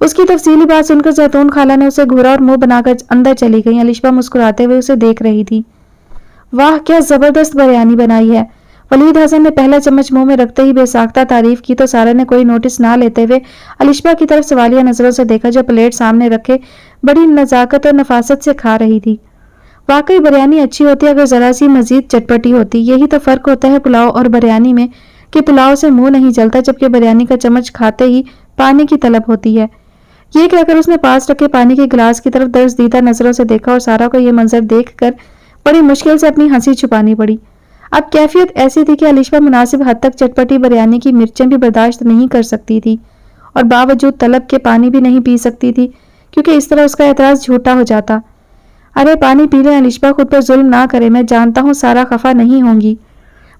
اس کی تفصیلی بات سن کر زیتون خالہ نے اسے گھورا اور منہ بنا کر اندر چلی گئی۔ الشبہ مسکراتے ہوئے اسے دیکھ رہی تھی۔ واہ کیا زبردست بریانی بنائی ہے۔ ولید حسن نے پہلا چمچ منہ میں رکھتے ہی بے ساختہ تعریف کی تو سارا نے کوئی نوٹس نہ لیتے ہوئے الشبہ کی طرف سوالیہ نظروں سے دیکھا جو پلیٹ سامنے رکھے بڑی نزاکت اور نفاست سے کھا رہی تھی۔ واقعی بریانی اچھی ہوتی ہے اگر ذرا سی مزید چٹپٹی ہوتی۔ یہی تو فرق ہوتا ہے پلاؤ اور بریانی میں کہ پلاؤ سے منہ نہیں جلتا جبکہ بریانی کا چمچ کھاتے ہی پانی کی طلب ہوتی ہے۔ یہ کہہ کر اس نے پاس رکھے پانی کے گلاس کی طرف درس دیدہ نظروں سے دیکھا اور سارا کو یہ منظر دیکھ کر بڑی مشکل سے اپنی ہنسی چھپانی پڑی۔ اب کیفیت ایسی تھی کہ الشبہ مناسب حد تک چٹپٹی بریانی کی مرچیں بھی برداشت نہیں کر سکتی تھی اور باوجود طلب کے پانی بھی نہیں پی سکتی تھی کیونکہ اس طرح اس کا اعتراض جھوٹا ہو جاتا۔ ارے پانی پی لیں الشبہ، خود پر ظلم نہ کرے، میں جانتا ہوں سارا خفا نہیں ہوں گی۔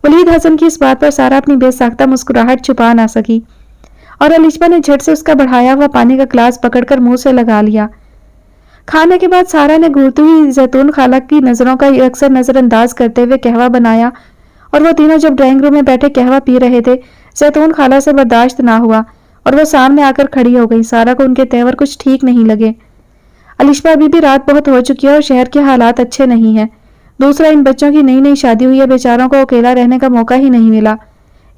ولید حسن کی اس بات پر سارا اپنی بے ساختہ مسکراہٹ چھپا نہ سکی اور الشبہ نے جھٹ سے اس کا بڑھایا ہوا پانی کا گلاس پکڑ کر منہ سے لگا لیا۔ کھانے کے بعد سارا نے گھورتی ہوئی زیتون خالہ کی نظروں کا اکثر نظر انداز کرتے ہوئے قہوہ بنایا اور وہ تینوں جب ڈرائنگ روم میں بیٹھے قہوہ پی رہے تھے زیتون خالہ سے برداشت نہ ہوا اور وہ سامنے آ کر کھڑی ہو گئی۔ سارا کو ان کے تیور کچھ ٹھیک نہیں لگے۔ الشبہ ابھی بھی رات بہت ہو چکی ہے اور شہر کے حالات اچھے نہیں ہیں۔ دوسرا ان بچوں کی نئی ہوئی ہوئی ہے، بیچاروں کو اکیلا رہنے کا موقع ہی نہیں ملا۔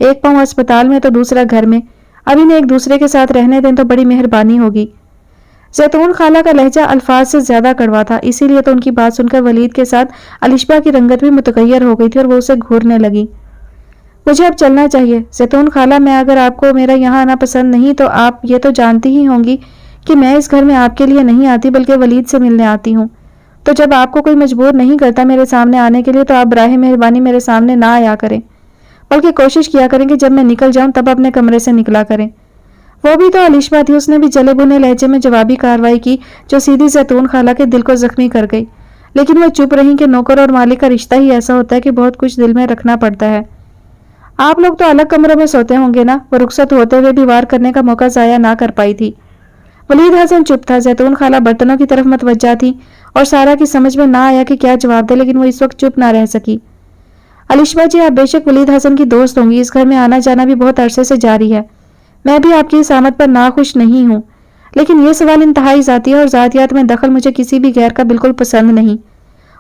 ایک پاؤں اسپتال میں تو دوسرا گھر میں، اب انہیں ایک دوسرے کے ساتھ رہنے دیں تو بڑی مہربانی ہوگی۔ زیتون خالہ کا لہجہ الفاظ سے زیادہ کڑوا تھا، اسی لیے تو ان کی بات سن کر ولید کے ساتھ الشبہ کی رنگت بھی متغیر ہو گئی تھی اور وہ اسے گھورنے لگی۔ مجھے اب چلنا چاہیے زیتون خالہ، میں اگر آپ کو میرا یہاں آنا پسند نہیں تو آپ یہ تو جانتی ہی ہوں گی کہ میں اس گھر میں آپ کے لیے نہیں آتی بلکہ ولید سے ملنے آتی ہوں۔ تو جب آپ کو کوئی مجبور نہیں کرتا میرے سامنے آنے کے لیے تو آپ براہ مہربانی میرے سامنے نہ آیا کریں، بلکہ کوشش کیا کریں کہ جب میں نکل جاؤں تب اپنے کمرے سے نکلا کریں۔ وہ بھی تو الشبہ تھی، اس نے بھی جلے بھنے لہجے میں جوابی کارروائی کی جو سیدھی زیتون خالہ کے دل کو زخمی کر گئی، لیکن وہ چپ رہیں کہ نوکر اور مالک کا رشتہ ہی ایسا ہوتا ہے کہ بہت کچھ دل میں رکھنا پڑتا ہے۔ آپ لوگ تو الگ کمروں میں سوتے ہوں گے نا؟ وہ رخصت ہوتے ہوئے بھی وار کرنے کا موقع ضائع نہ کر پائی تھی۔ ولید حسن چپ تھا۔ زیتون خالہ برتنوں کی طرف متوجہ تھی اور سارا کی سمجھ میں نہ آیا کہ کیا جواب دے، لیکن وہ اس وقت چپ نہ رہ سکی۔ الشبہ جی، آپ بے شک ولید حسن کی دوست ہوں گی، اس گھر میں آنا جانا بھی بہت عرصے سے جاری ہے، میں بھی آپ کی اس آمد پر ناخوش نہیں ہوں، لیکن یہ سوال انتہائی ذاتی ہے اور ذاتیات میں دخل مجھے کسی بھی غیر کا بالکل پسند نہیں۔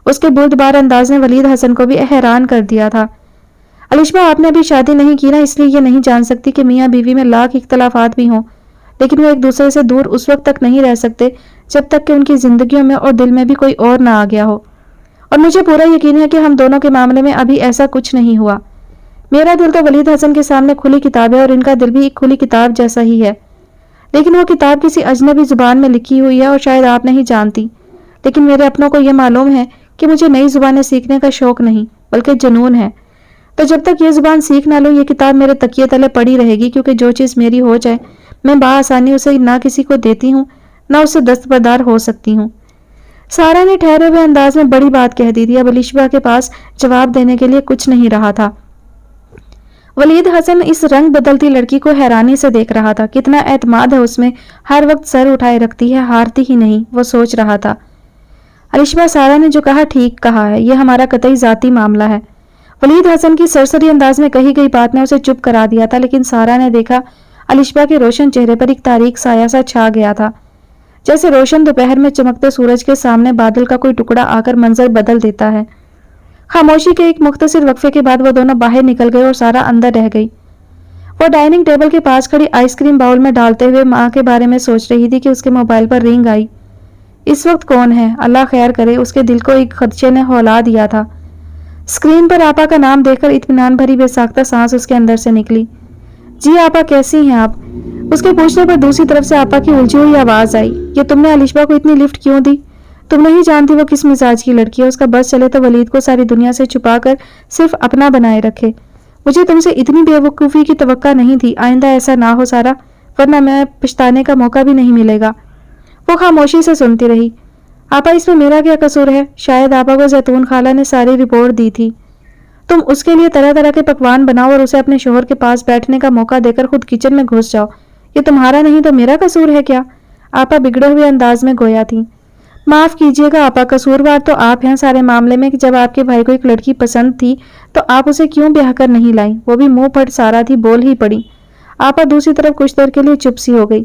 اس کے بردبار انداز نے ولید حسن کو بھی حیران کر دیا تھا۔ الشبہ، آپ نے ابھی شادی نہیں کی نا، اس لیے یہ نہیں جان سکتی کہ میاں بیوی میں لاکھ اختلافات بھی ہوں، لیکن وہ ایک دوسرے سے دور اس وقت تک نہیں رہ سکتے جب تک کہ ان کی زندگیوں میں اور دل میں بھی کوئی اور نہ آ گیا ہو، اور مجھے پورا یقین ہے کہ ہم دونوں کے معاملے میں ابھی ایسا کچھ نہیں ہوا۔ میرا دل تو ولید حسن کے سامنے کھلی کتاب ہے اور ان کا دل بھی ایک کھلی کتاب جیسا ہی ہے، لیکن وہ کتاب کسی اجنبی زبان میں لکھی ہوئی ہے اور شاید آپ نہیں جانتی، لیکن میرے اپنوں کو یہ معلوم ہے کہ مجھے نئی زبانیں سیکھنے کا شوق نہیں بلکہ جنون ہے، تو جب تک یہ زبان سیکھ نہ لوں یہ کتاب میرے تکیے تلے پڑی رہے گی، کیونکہ جو چیز میری ہو جائے میں بآسانی اسے نہ کسی کو دیتی ہوں نہ اسے دستبردار ہو سکتی ہوں۔ سارا نے ٹھہرے ہوئے انداز میں بڑی بات کہہ دی تھی۔ اب الشبہ کے پاس جواب دینے کے لیے کچھ نہیں رہا تھا۔ ولید حسن اس رنگ بدلتی لڑکی کو حیرانی سے دیکھ رہا تھا، کتنا اعتماد ہے اس میں، ہر وقت سر اٹھائے رکھتی ہے، ہارتی ہی نہیں، وہ سوچ رہا تھا۔ الشبہ، سارا نے جو کہا ٹھیک کہا ہے، یہ ہمارا قطعی ذاتی معاملہ ہے۔ ولید حسن کی سرسری انداز میں کہی گئی بات نے اسے چپ کرا دیا تھا، لیکن سارا نے دیکھا الشبہ کے روشن چہرے پر ایک تاریک سایہ سا چھا گیا تھا، جیسے روشن دوپہر میں چمکتے سورج کے سامنے بادل کا کوئی ٹکڑا آ کر منظر بدل دیتا ہے۔ خاموشی کے ایک مختصر وقفے کے بعد وہ دونوں باہر نکل گئے اور سارا اندر رہ گئی۔ وہ ڈائننگ ٹیبل کے پاس کھڑی آئس کریم باؤل میں ڈالتے ہوئے ماں کے بارے میں سوچ رہی تھی کہ اس کے موبائل پر رنگ آئی۔ اس وقت کون ہے؟ اللہ خیر کرے، اس کے دل کو ایک خدشے نے ہلا دیا تھا۔ اسکرین پر آپا کا نام دیکھ کر اطمینان بھری بے ساختہ سانس اس کے اندر سے نکلی۔ جی آپا، کیسی ہیں آپ؟ اس کے پوچھنے پر دوسری طرف سے آپا کی الجھی ہوئی آواز آئی۔ یہ تم نے الشبہ کو اتنی لفٹ کیوں دی؟ تم نہیں جانتی وہ کس مزاج کی لڑکی ہے، اس کا بس چلے تو ولید کو ساری دنیا سے چھپا کر صرف اپنا بنائے رکھے۔ مجھے تم سے اتنی بے وقوفی کی توقع نہیں تھی، آئندہ ایسا نہ ہو سارا، ورنہ میں پچھتانے کا موقع بھی نہیں ملے گا۔ وہ خاموشی سے سنتی رہی۔ آپا، اس میں میرا کیا قصور ہے؟ شاید آپا کو زیتون خالہ نے ساری رپورٹ دی تھی۔ تم اس کے لیے طرح طرح کے پکوان بناؤ اور اسے اپنے شوہر کے پاس بیٹھنے کا موقع دے کر خود کچن میں گھس جاؤ، یہ تمہارا نہیں تو میرا قصور ہے کیا؟ آپا بگڑے ہوئے انداز میں گویا تھی۔ معاف کیجیے گا آپا، قصوروار تو آپ ہیں سارے معاملے میں، کہ جب آپ کے بھائی کو ایک لڑکی پسند تھی تو آپ اسے کیوں بیاہ کر نہیں لائیں؟ وہ بھی منہ پھٹ سارا تھی، بول ہی پڑی۔ آپا دوسری طرف کچھ دیر کے لیے چپ سی ہو گئی۔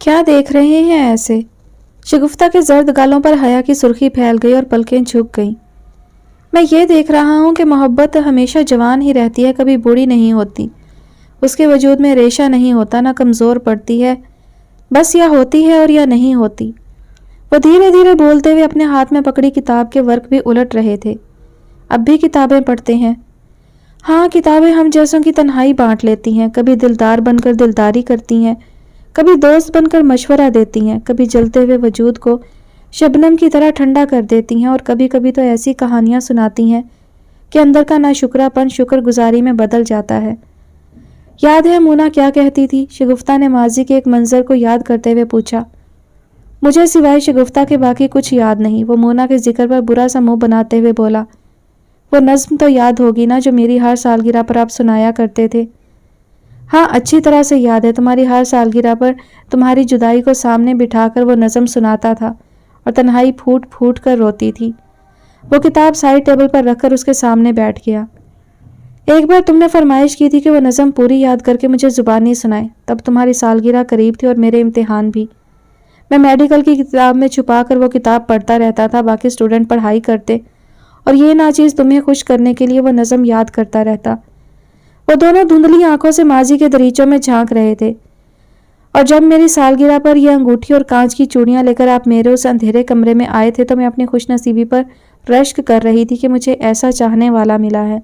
کیا دیکھ رہے ہیں ایسے؟ شگفتہ کے زرد گالوں پر حیا کی سرخی پھیل گئی اور پلکیں جھک گئیں۔ میں یہ دیکھ رہا ہوں کہ محبت ہمیشہ جوان ہی رہتی ہے، کبھی بوڑھی نہیں ہوتی۔ اس کے وجود میں ریشہ نہیں ہوتا، نہ کمزور پڑتی ہے، بس یا ہوتی ہے اور یا نہیں ہوتی۔ وہ دھیرے دھیرے بولتے ہوئے اپنے ہاتھ میں پکڑی کتاب کے ورق بھی الٹ رہے تھے۔ اب بھی کتابیں پڑھتے ہیں؟ ہاں، کتابیں ہم جیسوں کی تنہائی بانٹ لیتی ہیں، کبھی دلدار بن کر دلداری کرتی ہیں، کبھی دوست بن کر مشورہ دیتی ہیں، کبھی جلتے ہوئے وجود کو شبنم کی طرح ٹھنڈا کر دیتی ہیں، اور کبھی کبھی تو ایسی کہانیاں سناتی ہیں کہ اندر کا ناشکرا پن شکر گزاری میں بدل جاتا ہے۔ یاد ہے مونا کیا کہتی تھی؟ شگفتہ نے ماضی کے ایک منظر کو یاد کرتے ہوئے پوچھا۔ مجھے سوائے شگفتہ کے باقی کچھ یاد نہیں، وہ مونا کے ذکر پر برا سا منہ بناتے ہوئے بولا۔ وہ نظم تو یاد ہوگی نا جو میری ہر سالگرہ پر آپ سنایا کرتے تھے؟ ہاں، اچھی طرح سے یاد ہے، تمہاری ہر سالگرہ پر تمہاری جدائی کو سامنے بٹھا کر وہ نظم سناتا تھا اور تنہائی پھوٹ پھوٹ کر روتی تھی۔ وہ کتاب سائڈ ٹیبل پر رکھ کر اس کے سامنے بیٹھ گیا۔ ایک بار تم نے فرمائش کی تھی کہ وہ نظم پوری یاد کر کے مجھے زبانی سنائے، تب تمہاری سالگرہ قریب تھی اور میرے امتحان بھی۔ میں میڈیکل کی کتاب میں چھپا کر وہ کتاب پڑھتا رہتا تھا، باقی اسٹوڈنٹ پڑھائی کرتے، اور یہ ناچیز تمہیں خوش کرنے کے لیے وہ نظم یاد کرتا رہتا۔ وہ دونوں دھندلی آنکھوں سے ماضی کے دریچوں میں جھانک رہے تھے، اور جب میری سالگرہ پر یہ انگوٹھی اور کانچ کی چوڑیاں لے کر آپ میرے اس اندھیرے کمرے میں آئے تھے تو میں اپنی خوش نصیبی پر رشک کر رہی تھی کہ مجھے ایسا چاہنے والا ملا ہے۔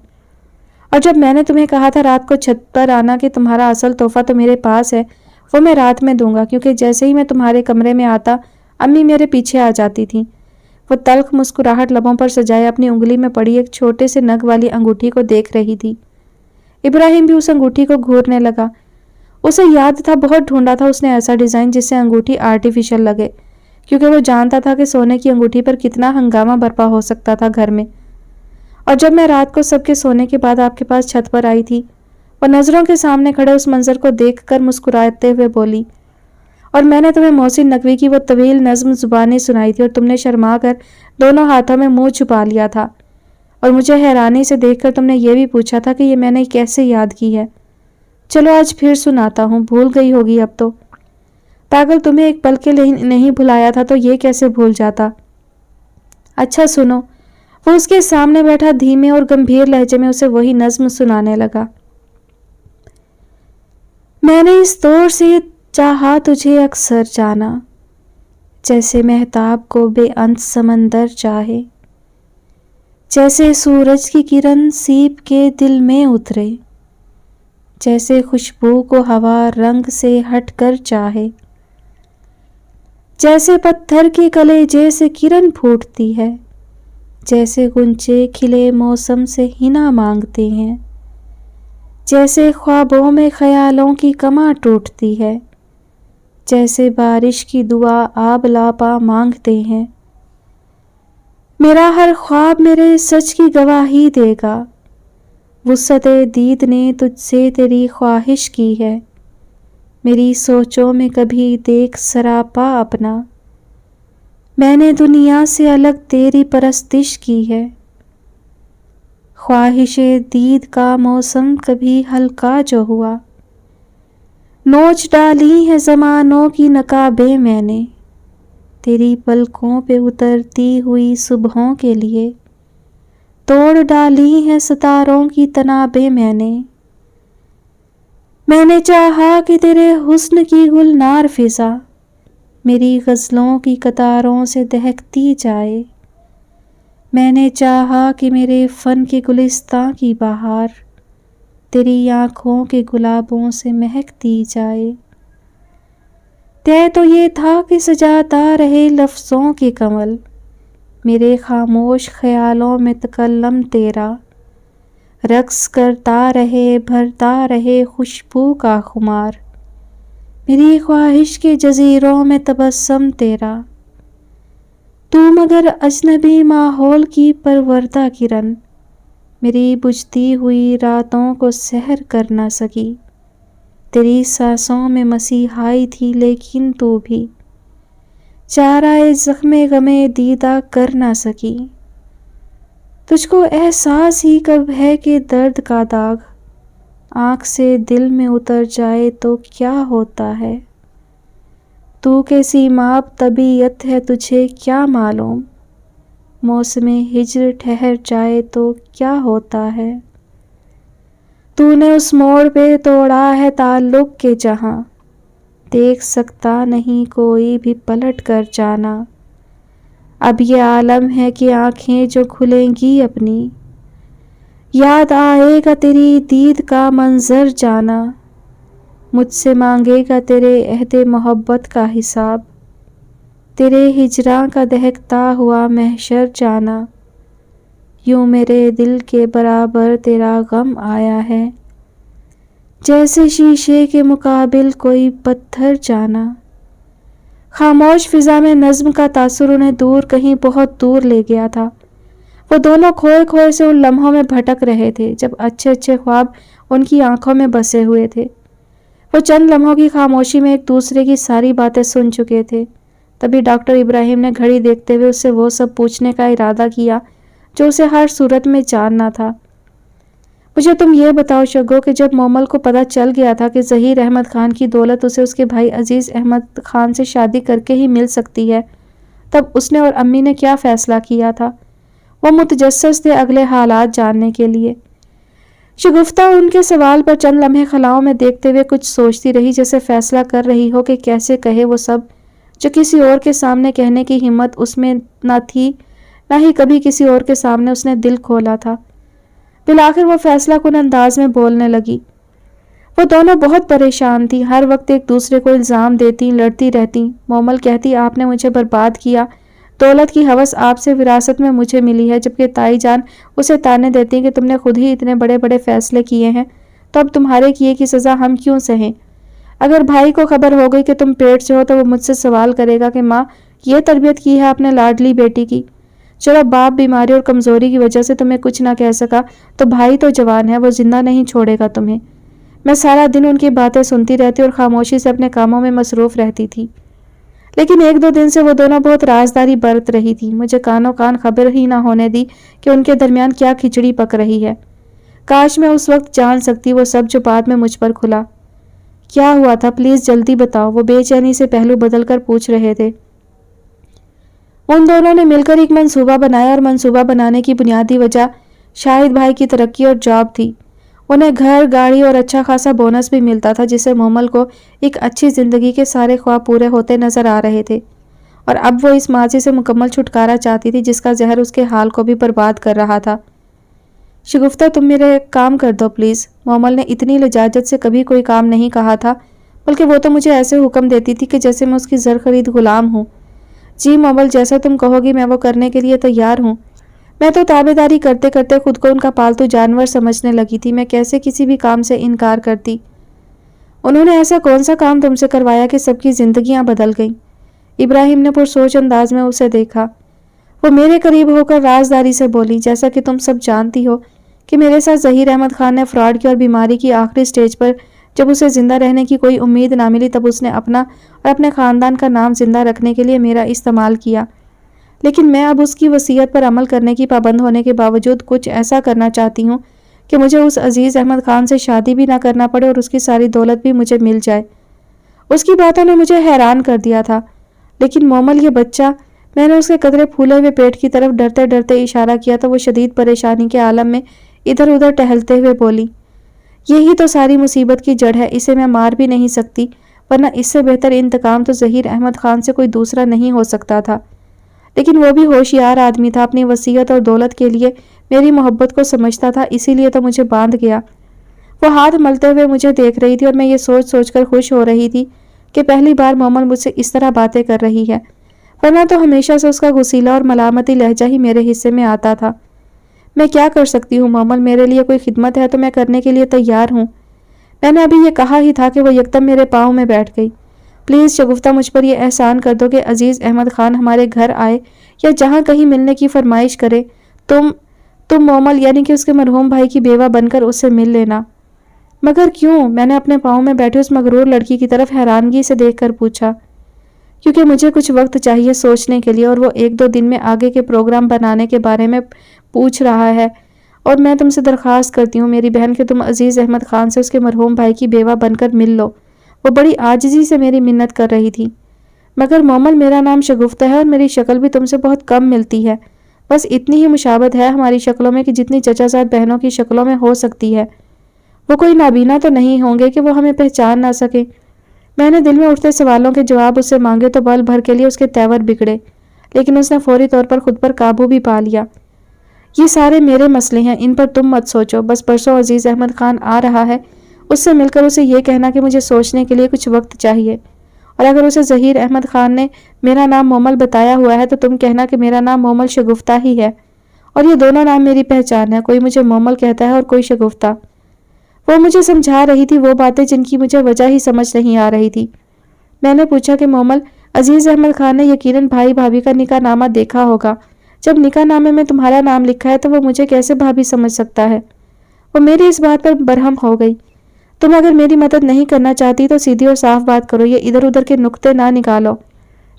اور جب میں نے تمہیں کہا تھا رات کو چھت پر آنا کہ تمہارا اصل تحفہ تو میرے پاس ہے، وہ میں رات میں دوں گا، کیونکہ جیسے ہی میں تمہارے کمرے میں آتا امی میرے پیچھے آ جاتی تھیں۔ وہ تلخ مسکراہٹ لبوں پر سجائے اپنی انگلی میں پڑی ایک چھوٹے سے نگ والی انگوٹھی کو دیکھ رہی تھی۔ ابراہیم بھی اس انگوٹھی کو گھورنے لگا۔ اسے یاد تھا، بہت ڈھونڈا تھا اس نے ایسا ڈیزائن جس سے انگوٹھی آرٹیفیشل لگے، کیونکہ وہ جانتا تھا کہ سونے کی انگوٹھی پر کتنا ہنگامہ برپا ہو سکتا تھا گھر میں۔ اور جب میں رات کو سب کے سونے کے بعد آپ کے پاس چھت پر آئی تھی، وہ نظروں کے سامنے کھڑے اس منظر کو دیکھ کر مسکراتے ہوئے بولی، اور میں نے تمہیں محسن نقوی کی وہ طویل نظم زبانی سنائی تھی اور تم نے شرما کر دونوں ہاتھوں میں منہ چھپا لیا تھا، اور مجھے حیرانی سے دیکھ کر تم نے یہ بھی پوچھا تھا کہ یہ میں نے کیسے یاد کی ہے۔ چلو آج پھر سناتا ہوں، بھول گئی ہوگی اب تو۔ پاگل، تمہیں ایک پل کے لیے نہیں بھلایا تھا تو یہ کیسے بھول جاتا؟ اچھا سنو۔ وہ اس کے سامنے بیٹھا دھیمے اور گمبھیر لہجے میں اسے وہی نظم سنانے لگا۔ میں نے اس طور سے چاہا تجھے اکثر جانا، جیسے مہتاب کو بے انت سمندر چاہے، جیسے سورج کی کرن سیب کے دل میں اترے، جیسے خوشبو کو ہوا رنگ سے ہٹ کر چاہے، جیسے پتھر کے کلیجے سے کرن پھوٹتی ہے، جیسے غنچے کھلے موسم سے حنا مانگتے ہیں، جیسے خوابوں میں خیالوں کی کماں ٹوٹتی ہے، جیسے بارش کی دعا آب لاپا مانگتے ہیں۔ میرا ہر خواب میرے سچ کی گواہی دے گا، وسعت دید نے تجھ سے تیری خواہش کی ہے، میری سوچوں میں کبھی دیکھ سراپا اپنا، میں نے دنیا سے الگ تیری پرستش کی ہے، خواہش دید کا موسم کبھی ہلکا جو ہوا، نوچ ڈالی ہے زمانوں کی نقابیں میں نے، تیری پلکوں پہ اترتی ہوئی صبحوں کے لیے، توڑ ڈالی ہیں ستاروں کی تنابیں میں نے چاہا کہ تیرے حسن کی گلنار فضا میری غزلوں کی قطاروں سے دہکتی جائے، میں نے چاہا کہ میرے فن کے گلستاں کی بہار تیری آنکھوں کے گلابوں سے مہکتی جائے، طے تو یہ تھا کہ سجاتا رہے لفظوں کے کمل میرے خاموش خیالوں میں تکلم تیرا، رقص کرتا رہے بھرتا رہے خوشبو کا خمار میری خواہش کے جزیروں میں تبسم تیرا، تو مگر اجنبی ماحول کی پروردہ کرن میری بجھتی ہوئی راتوں کو سحر کر نہ سکی، تیری سانسوں میں مسیحائی تھی لیکن تو بھی چارہ زخم غمِ دیدہ کر نہ سکی، تجھ کو احساس ہی کب ہے کہ درد کا داغ آنکھ سے دل میں اتر جائے تو کیا ہوتا ہے، تو کیسی ماب طبیعت ہے تجھے کیا معلوم، موسم ہجر ٹھہر جائے تو کیا ہوتا ہے، تو نے اس موڑ پہ توڑا ہے تعلق کے جہاں، دیکھ سکتا نہیں کوئی بھی پلٹ کر جانا، اب یہ عالم ہے کہ آنکھیں جو کھلیں گی اپنی، یاد آئے گا تیری دید کا منظر جانا، مجھ سے مانگے گا تیرے عہد محبت کا حساب، تیرے ہجراں کا دہکتا ہوا محشر جانا، یوں میرے دل کے برابر تیرا غم آیا ہے، جیسے شیشے کے مقابل کوئی پتھر جانا۔ خاموش فضا میں نظم کا تاثر انہیں دور کہیں بہت دور لے گیا تھا۔ وہ دونوں کھوئے کھوئے سے ان لمحوں میں بھٹک رہے تھے جب اچھے اچھے خواب ان کی آنکھوں میں بسے ہوئے تھے۔ وہ چند لمحوں کی خاموشی میں ایک دوسرے کی ساری باتیں سن چکے تھے۔ تبھی ڈاکٹر ابراہیم نے گھڑی دیکھتے ہوئے اس سے وہ سب پوچھنے کا ارادہ کیا جو اسے ہر صورت میں جاننا تھا۔ مجھے تم یہ بتاؤ شگو کہ جب مومل کو پتہ چل گیا تھا کہ ظہیر احمد خان کی دولت اسے اس کے بھائی عزیز احمد خان سے شادی کر کے ہی مل سکتی ہے، تب اس نے اور امی نے کیا فیصلہ کیا تھا؟ وہ متجسس تھے اگلے حالات جاننے کے لیے۔ شگفتہ ان کے سوال پر چند لمحے خلاؤں میں دیکھتے ہوئے کچھ سوچتی رہی، جیسے فیصلہ کر رہی ہو کہ کیسے کہے وہ سب جو کسی اور کے سامنے کہنے کی ہمت اس میں نہ تھی، نہ ہی کبھی کسی اور کے سامنے اس نے دل کھولا تھا۔ بالآخر وہ فیصلہ کن انداز میں بولنے لگی۔ وہ دونوں بہت پریشان تھی، ہر وقت ایک دوسرے کو الزام دیتی، لڑتی رہتی۔ مومل کہتی آپ نے مجھے برباد کیا، دولت کی ہوس آپ سے وراثت میں مجھے ملی ہے، جبکہ تائی جان اسے تانے دیتی کہ تم نے خود ہی اتنے بڑے بڑے فیصلے کیے ہیں تو اب تمہارے کیے کی سزا ہم کیوں سہیں؟ اگر بھائی کو خبر ہو گئی کہ تم پیٹ سے ہو تو وہ مجھ سے سوال کرے گا کہ ماں یہ تربیت کی ہے اپنے لاڈلی بیٹی کی۔ چلو باپ بیماری اور کمزوری کی وجہ سے تمہیں کچھ نہ کہہ سکا تو بھائی تو جوان ہے، وہ زندہ نہیں چھوڑے گا تمہیں۔ میں سارا دن ان کی باتیں سنتی رہتی اور خاموشی سے اپنے کاموں میں مصروف رہتی تھی، لیکن ایک دو دن سے وہ دونوں بہت رازداری برت رہی تھی۔ مجھے کانوں کان خبر ہی نہ ہونے دی کہ ان کے درمیان کیا کھچڑی پک رہی ہے۔ کاش میں اس وقت جان سکتی وہ سب جو بعد میں مجھ پر کھلا۔ کیا ہوا تھا پلیز جلدی بتاؤ، وہ بے چینی سے پہلو بدل کر پوچھ رہے تھے۔ ان دونوں نے مل کر ایک منصوبہ بنایا اور منصوبہ بنانے کی بنیادی وجہ شاہد بھائی کی ترقی اور جاب تھی۔ انہیں گھر، گاڑی اور اچھا خاصا بونس بھی ملتا تھا، جس سے مومل کو ایک اچھی زندگی کے سارے خواب پورے ہوتے نظر آ رہے تھے، اور اب وہ اس ماضی سے مکمل چھٹکارا چاہتی تھی جس کا زہر اس کے حال کو بھی برباد کر رہا تھا۔ شگفتہ تم میرے کام کر دو پلیز۔ مومل نے اتنی لجاجت سے کبھی کوئی کام نہیں کہا تھا، بلکہ وہ تو مجھے ایسے حکم دیتی تھی کہ جیسے میں اس کی زر خرید غلام ہوں۔ جی مومل جیسا تم کہو گی میں وہ کرنے کے لیے تیار ہوں۔ میں تو تابعداری کرتے کرتے خود کو ان کا پالتو جانور سمجھنے لگی تھی، میں کیسے کسی بھی کام سے انکار کرتی۔ انہوں نے ایسا کون سا کام تم سے کروایا کہ سب کی زندگیاں بدل گئیں؟ ابراہیم نے پرسوچ انداز میں اسے دیکھا۔ وہ میرے قریب ہو کر رازداری سے بولی، جیسا کہ تم سب جانتی ہو کہ میرے ساتھ ظہیر احمد خان نے فراڈ کی اور بیماری کی آخری سٹیج پر جب اسے زندہ رہنے کی کوئی امید نہ ملی تب اس نے اپنا اور اپنے خاندان کا نام زندہ رکھنے کے لیے میرا استعمال کیا، لیکن میں اب اس کی وصیت پر عمل کرنے کی پابند ہونے کے باوجود کچھ ایسا کرنا چاہتی ہوں کہ مجھے اس عزیز احمد خان سے شادی بھی نہ کرنا پڑے اور اس کی ساری دولت بھی مجھے مل جائے۔ اس کی باتوں نے مجھے حیران کر دیا تھا، لیکن مومل یہ بچہ، میں نے اس کے قدرے پھولے ہوئے پیٹ کی طرف ڈرتے ڈرتے اشارہ کیا تو وہ شدید پریشانی کے عالم میں ادھر ادھر ٹہلتے ہوئے بولی، یہی تو ساری مصیبت کی جڑ ہے، اسے میں مار بھی نہیں سکتی، ورنہ اس سے بہتر انتقام تو ظہیر احمد خان سے کوئی دوسرا نہیں ہو سکتا تھا۔ لیکن وہ بھی ہوشیار آدمی تھا، اپنی وصیت اور دولت کے لیے میری محبت کو سمجھتا تھا، اسی لیے تو مجھے باندھ گیا۔ وہ ہاتھ ملتے ہوئے مجھے دیکھ رہی تھی اور میں یہ سوچ سوچ کر خوش ہو رہی تھی کہ پہلی بار مومل مجھ سے اس طرح باتیں کر رہی ہے، ورنہ تو ہمیشہ سے اس کا غصیلا اور ملامتی لہجہ ہی میرے حصے میں آتا تھا۔ میں کیا کر سکتی ہوں مومل، میرے لیے کوئی خدمت ہے تو میں کرنے کے لیے تیار ہوں۔ میں نے ابھی یہ کہا ہی تھا کہ وہ یکدم میرے پاؤں میں بیٹھ گئی۔ پلیز شگفتہ مجھ پر یہ احسان کر دو کہ عزیز احمد خان ہمارے گھر آئے یا جہاں کہیں ملنے کی فرمائش کرے، تم مومل یعنی کہ اس کے مرحوم بھائی کی بیوہ بن کر اس سے مل لینا۔ مگر کیوں؟ میں نے اپنے پاؤں میں بیٹھی اس مغرور لڑکی کی طرف حیرانگی سے دیکھ کر پوچھا۔ کیونکہ مجھے کچھ وقت چاہیے سوچنے کے لیے، اور وہ ایک دو دن میں آگے کے پروگرام بنانے کے بارے میں پوچھ رہا ہے، اور میں تم سے درخواست کرتی ہوں میری بہن کہ تم عزیز احمد خان سے اس کے مرحوم بھائی کی بیوہ بن کر مل لو۔ وہ بڑی عاجزی سے میری منت کر رہی تھی۔ مگر مومل میرا نام شگفتہ ہے اور میری شکل بھی تم سے بہت کم ملتی ہے. بس اتنی ہی مشابہت ہے ہماری شکلوں میں کہ جتنی چچا زاد بہنوں کی شکلوں میں ہو سکتی ہے. وہ کوئی نابینا تو نہیں ہوں گے کہ وہ ہمیں پہچان نہ سکیں. میں نے دل میں اٹھتے سوالوں کے جواب اس سے مانگے تو بل بھر کے لیے اس کے تیور بگڑے، لیکن اس نے فوری طور پر خود پر قابو بھی پا لیا. یہ سارے میرے مسئلے ہیں، ان پر تم مت سوچو. بس پرسوں عزیز احمد خان آ رہا ہے، اس سے مل کر اسے یہ کہنا کہ مجھے سوچنے کے لیے کچھ وقت چاہیے. اور اگر اسے ظہیر احمد خان نے میرا نام مومل بتایا ہوا ہے تو تم کہنا کہ میرا نام مومل شگفتہ ہی ہے، اور یہ دونوں نام میری پہچان ہے. کوئی مجھے مومل کہتا ہے اور کوئی شگفتہ. وہ مجھے سمجھا رہی تھی وہ باتیں جن کی مجھے وجہ ہی سمجھ نہیں آ رہی تھی. میں نے پوچھا کہ مومل، عزیز احمد خان نے یقیناً بھائی بھابھی کا نکاح نامہ دیکھا ہوگا. جب نکاح نامے میں تمہارا نام لکھا ہے تو وہ مجھے کیسے بھابھی سمجھ سکتا ہے؟ وہ میری اس بات پر برہم ہو گئی. تم اگر میری مدد نہیں کرنا چاہتی تو سیدھی اور صاف بات کرو، یہ ادھر ادھر کے نکتے نہ نکالو.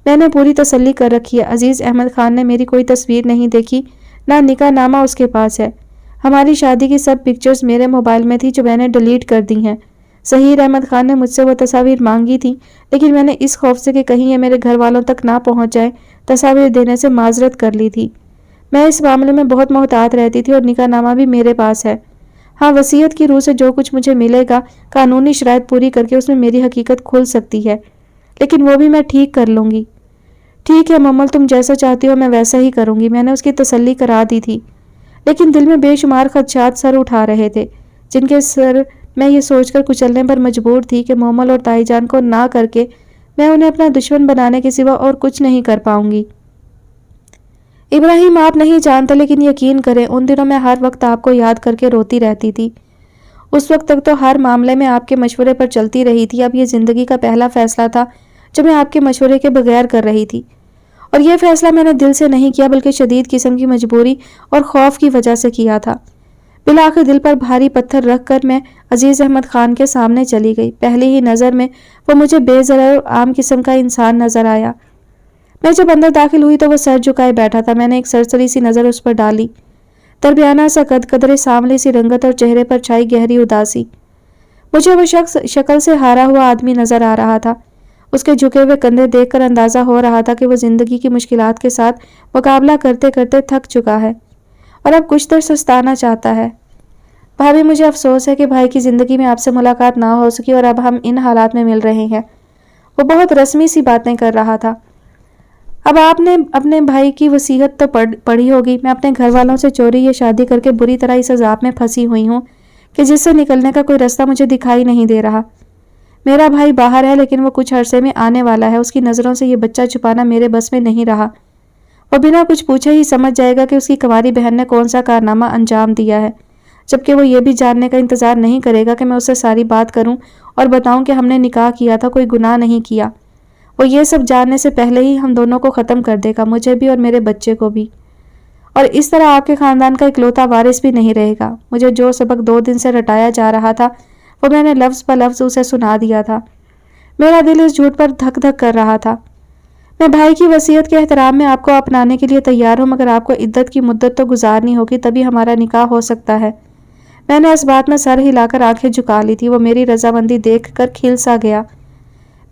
میں نے پوری تسلی کر رکھی ہے. عزیز احمد خان نے میری کوئی تصویر نہیں دیکھی، نہ نکاح نامہ اس کے پاس ہے. ہماری شادی کی سب پکچرز میرے موبائل میں تھی جو میں نے ڈیلیٹ کر دی ہیں. ظہیر احمد خان نے مجھ سے وہ تصاویر مانگی تھی، لیکن میں نے اس خوف سے کہ کہیں یہ میرے گھر والوں تک نہ پہنچ جائے تصاویر دینے سے معذرت کر لی تھی. میں اس معاملے میں بہت محتاط رہتی تھی اور نکاح نامہ بھی میرے پاس ہے. ہاں، وصیت کی روح سے جو کچھ مجھے ملے گا قانونی شرائط پوری کر کے اس میں میری حقیقت کھل سکتی ہے، لیکن وہ بھی میں ٹھیک کر لوں گی. ٹھیک ہے مومل، تم جیسا چاہتی ہو میں ویسا ہی کروں گی. میں نے اس کی تسلی کرا دی تھی، لیکن دل میں بے شمار خدشات سر اٹھا رہے تھے جن کے سر میں یہ سوچ کر کچلنے پر مجبور تھی کہ مومل اور تائی جان کو نہ کر کے میں انہیں اپنا دشمن بنانے کے سوا اور کچھ نہیں کر پاؤں گی. ابراہیم، آپ نہیں جانتے لیکن یقین کریں ان دنوں میں ہر وقت آپ کو یاد کر کے روتی رہتی تھی. اس وقت تک تو ہر معاملے میں آپ کے مشورے پر چلتی رہی تھی. اب یہ زندگی کا پہلا فیصلہ تھا جو میں آپ کے مشورے کے بغیر کر رہی تھی، اور یہ فیصلہ میں نے دل سے نہیں کیا بلکہ شدید قسم کی مجبوری اور خوف کی وجہ سے کیا تھا. بالآخر دل پر بھاری پتھر رکھ کر میں عزیز احمد خان کے سامنے چلی گئی. پہلی ہی نظر میں وہ مجھے بے ضرر اور عام قسم کا انسان نظر آیا. میں جب اندر داخل ہوئی تو وہ سر جھکائے بیٹھا تھا. میں نے ایک سرسری سی نظر اس پر ڈالی. درمیانہ سا قد، قدرے سانولی سی رنگت اور چہرے پر چھائی گہری اداسی. مجھے وہ شخص شکل سے ہارا ہوا آدمی نظر آ رہا تھا. اس کے جھکے ہوئے کندھے دیکھ کر اندازہ ہو رہا تھا کہ وہ زندگی کی مشکلات کے ساتھ مقابلہ کرتے کرتے تھک چکا ہے اور اب کچھ دیر سستانا چاہتا ہے. بھابھی، مجھے افسوس ہے کہ بھائی کی زندگی میں آپ سے ملاقات نہ ہو سکی اور اب ہم ان حالات میں مل رہے ہیں. وہ بہت رسمی سی باتیں کر رہا تھا. اب آپ نے اپنے بھائی کی وصیت تو پڑھی ہوگی. میں اپنے گھر والوں سے چوری یہ شادی کر کے بری طرح اس عذاب میں پھنسی ہوئی ہوں کہ جس سے نکلنے کا کوئی رستہ مجھے دکھائی نہیں دے رہا. میرا بھائی باہر ہے لیکن وہ کچھ عرصے میں آنے والا ہے. اس کی نظروں سے یہ بچہ چھپانا میرے بس میں نہیں رہا. وہ بنا کچھ پوچھے ہی سمجھ جائے گا کہ اس کی کنواری بہن نے کون سا کارنامہ انجام دیا ہے، جبکہ وہ یہ بھی جاننے کا انتظار نہیں کرے گا کہ میں اس سے ساری بات کروں اور بتاؤں کہ ہم نے نکاح کیا تھا، کوئی گناہ نہیں کیا. وہ یہ سب جاننے سے پہلے ہی ہم دونوں کو ختم کر دے گا، مجھے بھی اور میرے بچے کو بھی. اور اس طرح آپ کے خاندان کا اکلوتا وارث بھی نہیں رہے گا. مجھے جو سبق 2 دن سے رٹایا جا رہا تھا وہ میں نے لفظ پہ لفظ اسے سنا دیا تھا. میرا دل اس جھوٹ پر دھک دھک کر رہا تھا. میں بھائی کی وصیت کے احترام میں آپ کو اپنانے کے لیے تیار ہوں، مگر آپ کو عدت کی مدت تو گزارنی ہوگی، تبھی ہمارا نکاح ہو سکتا ہے. میں نے اس بات میں سر ہلا کر آنکھیں جھکا لی تھی. وہ میری رضامندی دیکھ کر کھل سا گیا.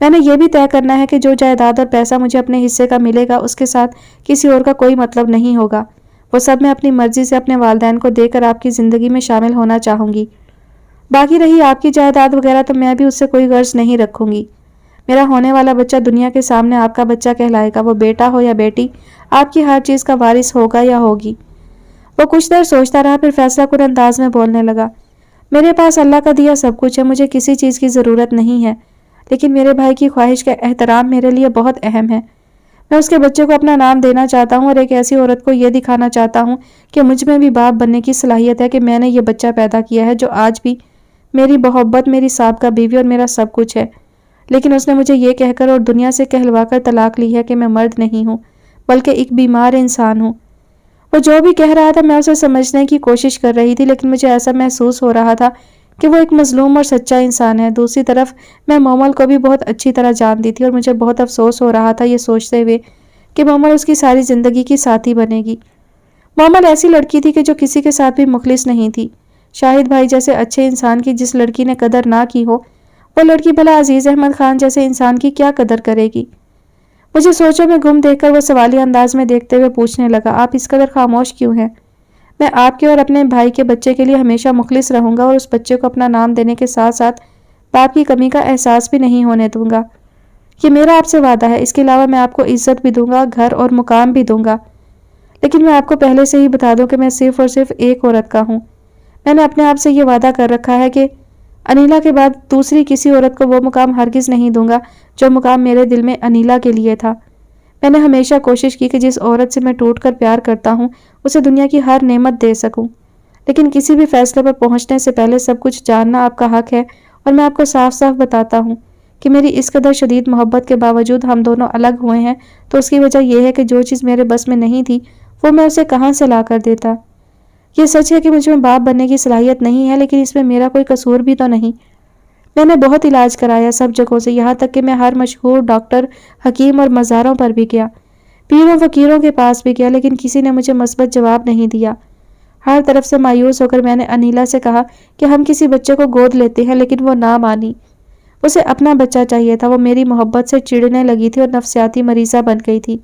میں نے یہ بھی طے کرنا ہے کہ جو جائیداد اور پیسہ مجھے اپنے حصے کا ملے گا اس کے ساتھ کسی اور کا کوئی مطلب نہیں ہوگا. وہ سب میں اپنی مرضی سے اپنے والدین کو دے کر آپ کی زندگی میں شامل ہونا چاہوں گی. باقی رہی آپ کی جائیداد وغیرہ تو میں بھی اس سے کوئی غرض نہیں رکھوں گی. میرا ہونے والا بچہ دنیا کے سامنے آپ کا بچہ کہلائے گا. وہ بیٹا ہو یا بیٹی، آپ کی ہر چیز کا وارث ہوگا یا ہوگی. وہ کچھ دیر سوچتا رہا، پھر فیصلہ کن انداز میں بولنے لگا. میرے پاس اللہ کا دیا سب کچھ ہے، مجھے کسی چیز کی ضرورت نہیں ہے، لیکن میرے بھائی کی خواہش کا احترام میرے لیے بہت اہم ہے. میں اس کے بچے کو اپنا نام دینا چاہتا ہوں اور ایک ایسی عورت کو یہ دکھانا چاہتا ہوں کہ مجھ میں بھی باپ بننے کی صلاحیت ہے، کہ میں نے یہ بچہ پیدا کیا ہے جو آج بھی میری محبت، میری سابقہ بیوی اور میرا سب کچھ ہے. لیکن اس نے مجھے یہ کہہ کر اور دنیا سے کہلوا کر طلاق لی ہے کہ میں مرد نہیں ہوں بلکہ ایک بیمار انسان ہوں. وہ جو بھی کہہ رہا تھا میں اسے سمجھنے کی کوشش کر رہی تھی، لیکن مجھے ایسا محسوس ہو رہا تھا کہ وہ ایک مظلوم اور سچا انسان ہے. دوسری طرف میں مومل کو بھی بہت اچھی طرح جانتی تھی اور مجھے بہت افسوس ہو رہا تھا یہ سوچتے ہوئے کہ مومل اس کی ساری زندگی کی ساتھی بنے گی. مومل ایسی لڑکی تھی کہ جو کسی کے ساتھ بھی مخلص نہیں تھی. شاہد بھائی جیسے اچھے انسان کی جس لڑکی نے قدر نہ کی ہو، وہ لڑکی بھلا عزیز احمد خان جیسے انسان کی کیا قدر کرے گی. مجھے سوچوں میں گم دیکھ کر وہ سوالیہ انداز میں دیکھتے ہوئے پوچھنے لگا، آپ اس قدر خاموش کیوں ہیں؟ میں آپ کے اور اپنے بھائی کے بچے کے لیے ہمیشہ مخلص رہوں گا اور اس بچے کو اپنا نام دینے کے ساتھ ساتھ باپ کی کمی کا احساس بھی نہیں ہونے دوں گا۔ یہ میرا آپ سے وعدہ ہے۔ اس کے علاوہ میں آپ کو عزت بھی دوں گا، گھر اور مقام بھی دوں گا۔ لیکن میں آپ کو پہلے سے ہی بتا دوں کہ میں صرف اور صرف ایک عورت کا ہوں۔ میں نے اپنے آپ سے یہ وعدہ کر رکھا ہے کہ انیلا کے بعد دوسری کسی عورت کو وہ مقام ہرگز نہیں دوں گا جو مقام میرے دل میں انیلا کے لیے تھا۔ میں نے ہمیشہ کوشش کی کہ جس عورت سے میں ٹوٹ کر پیار کرتا ہوں اسے دنیا کی ہر نعمت دے سکوں، لیکن کسی بھی فیصلے پر پہنچنے سے پہلے سب کچھ جاننا آپ کا حق ہے، اور میں آپ کو صاف صاف بتاتا ہوں کہ میری اس قدر شدید محبت کے باوجود ہم دونوں الگ ہوئے ہیں تو اس کی وجہ یہ ہے کہ جو چیز میرے بس میں نہیں تھی وہ میں اسے کہاں سے لا کر دیتا۔ یہ سچ ہے کہ مجھ میں باپ بننے کی صلاحیت نہیں ہے، لیکن اس میں میرا کوئی قصور بھی تو نہیں۔ میں نے بہت علاج کرایا سب جگہوں سے، یہاں تک کہ میں ہر مشہور ڈاکٹر، حکیم اور مزاروں پر بھی گیا، پیروں فقیروں کے پاس بھی گیا، لیکن کسی نے مجھے مثبت جواب نہیں دیا۔ ہر طرف سے مایوس ہو کر میں نے انیلا سے کہا کہ ہم کسی بچے کو گود لیتے ہیں، لیکن وہ نہ مانی۔ اسے اپنا بچہ چاہیے تھا۔ وہ میری محبت سے چڑنے لگی تھی اور نفسیاتی مریضہ بن گئی تھی۔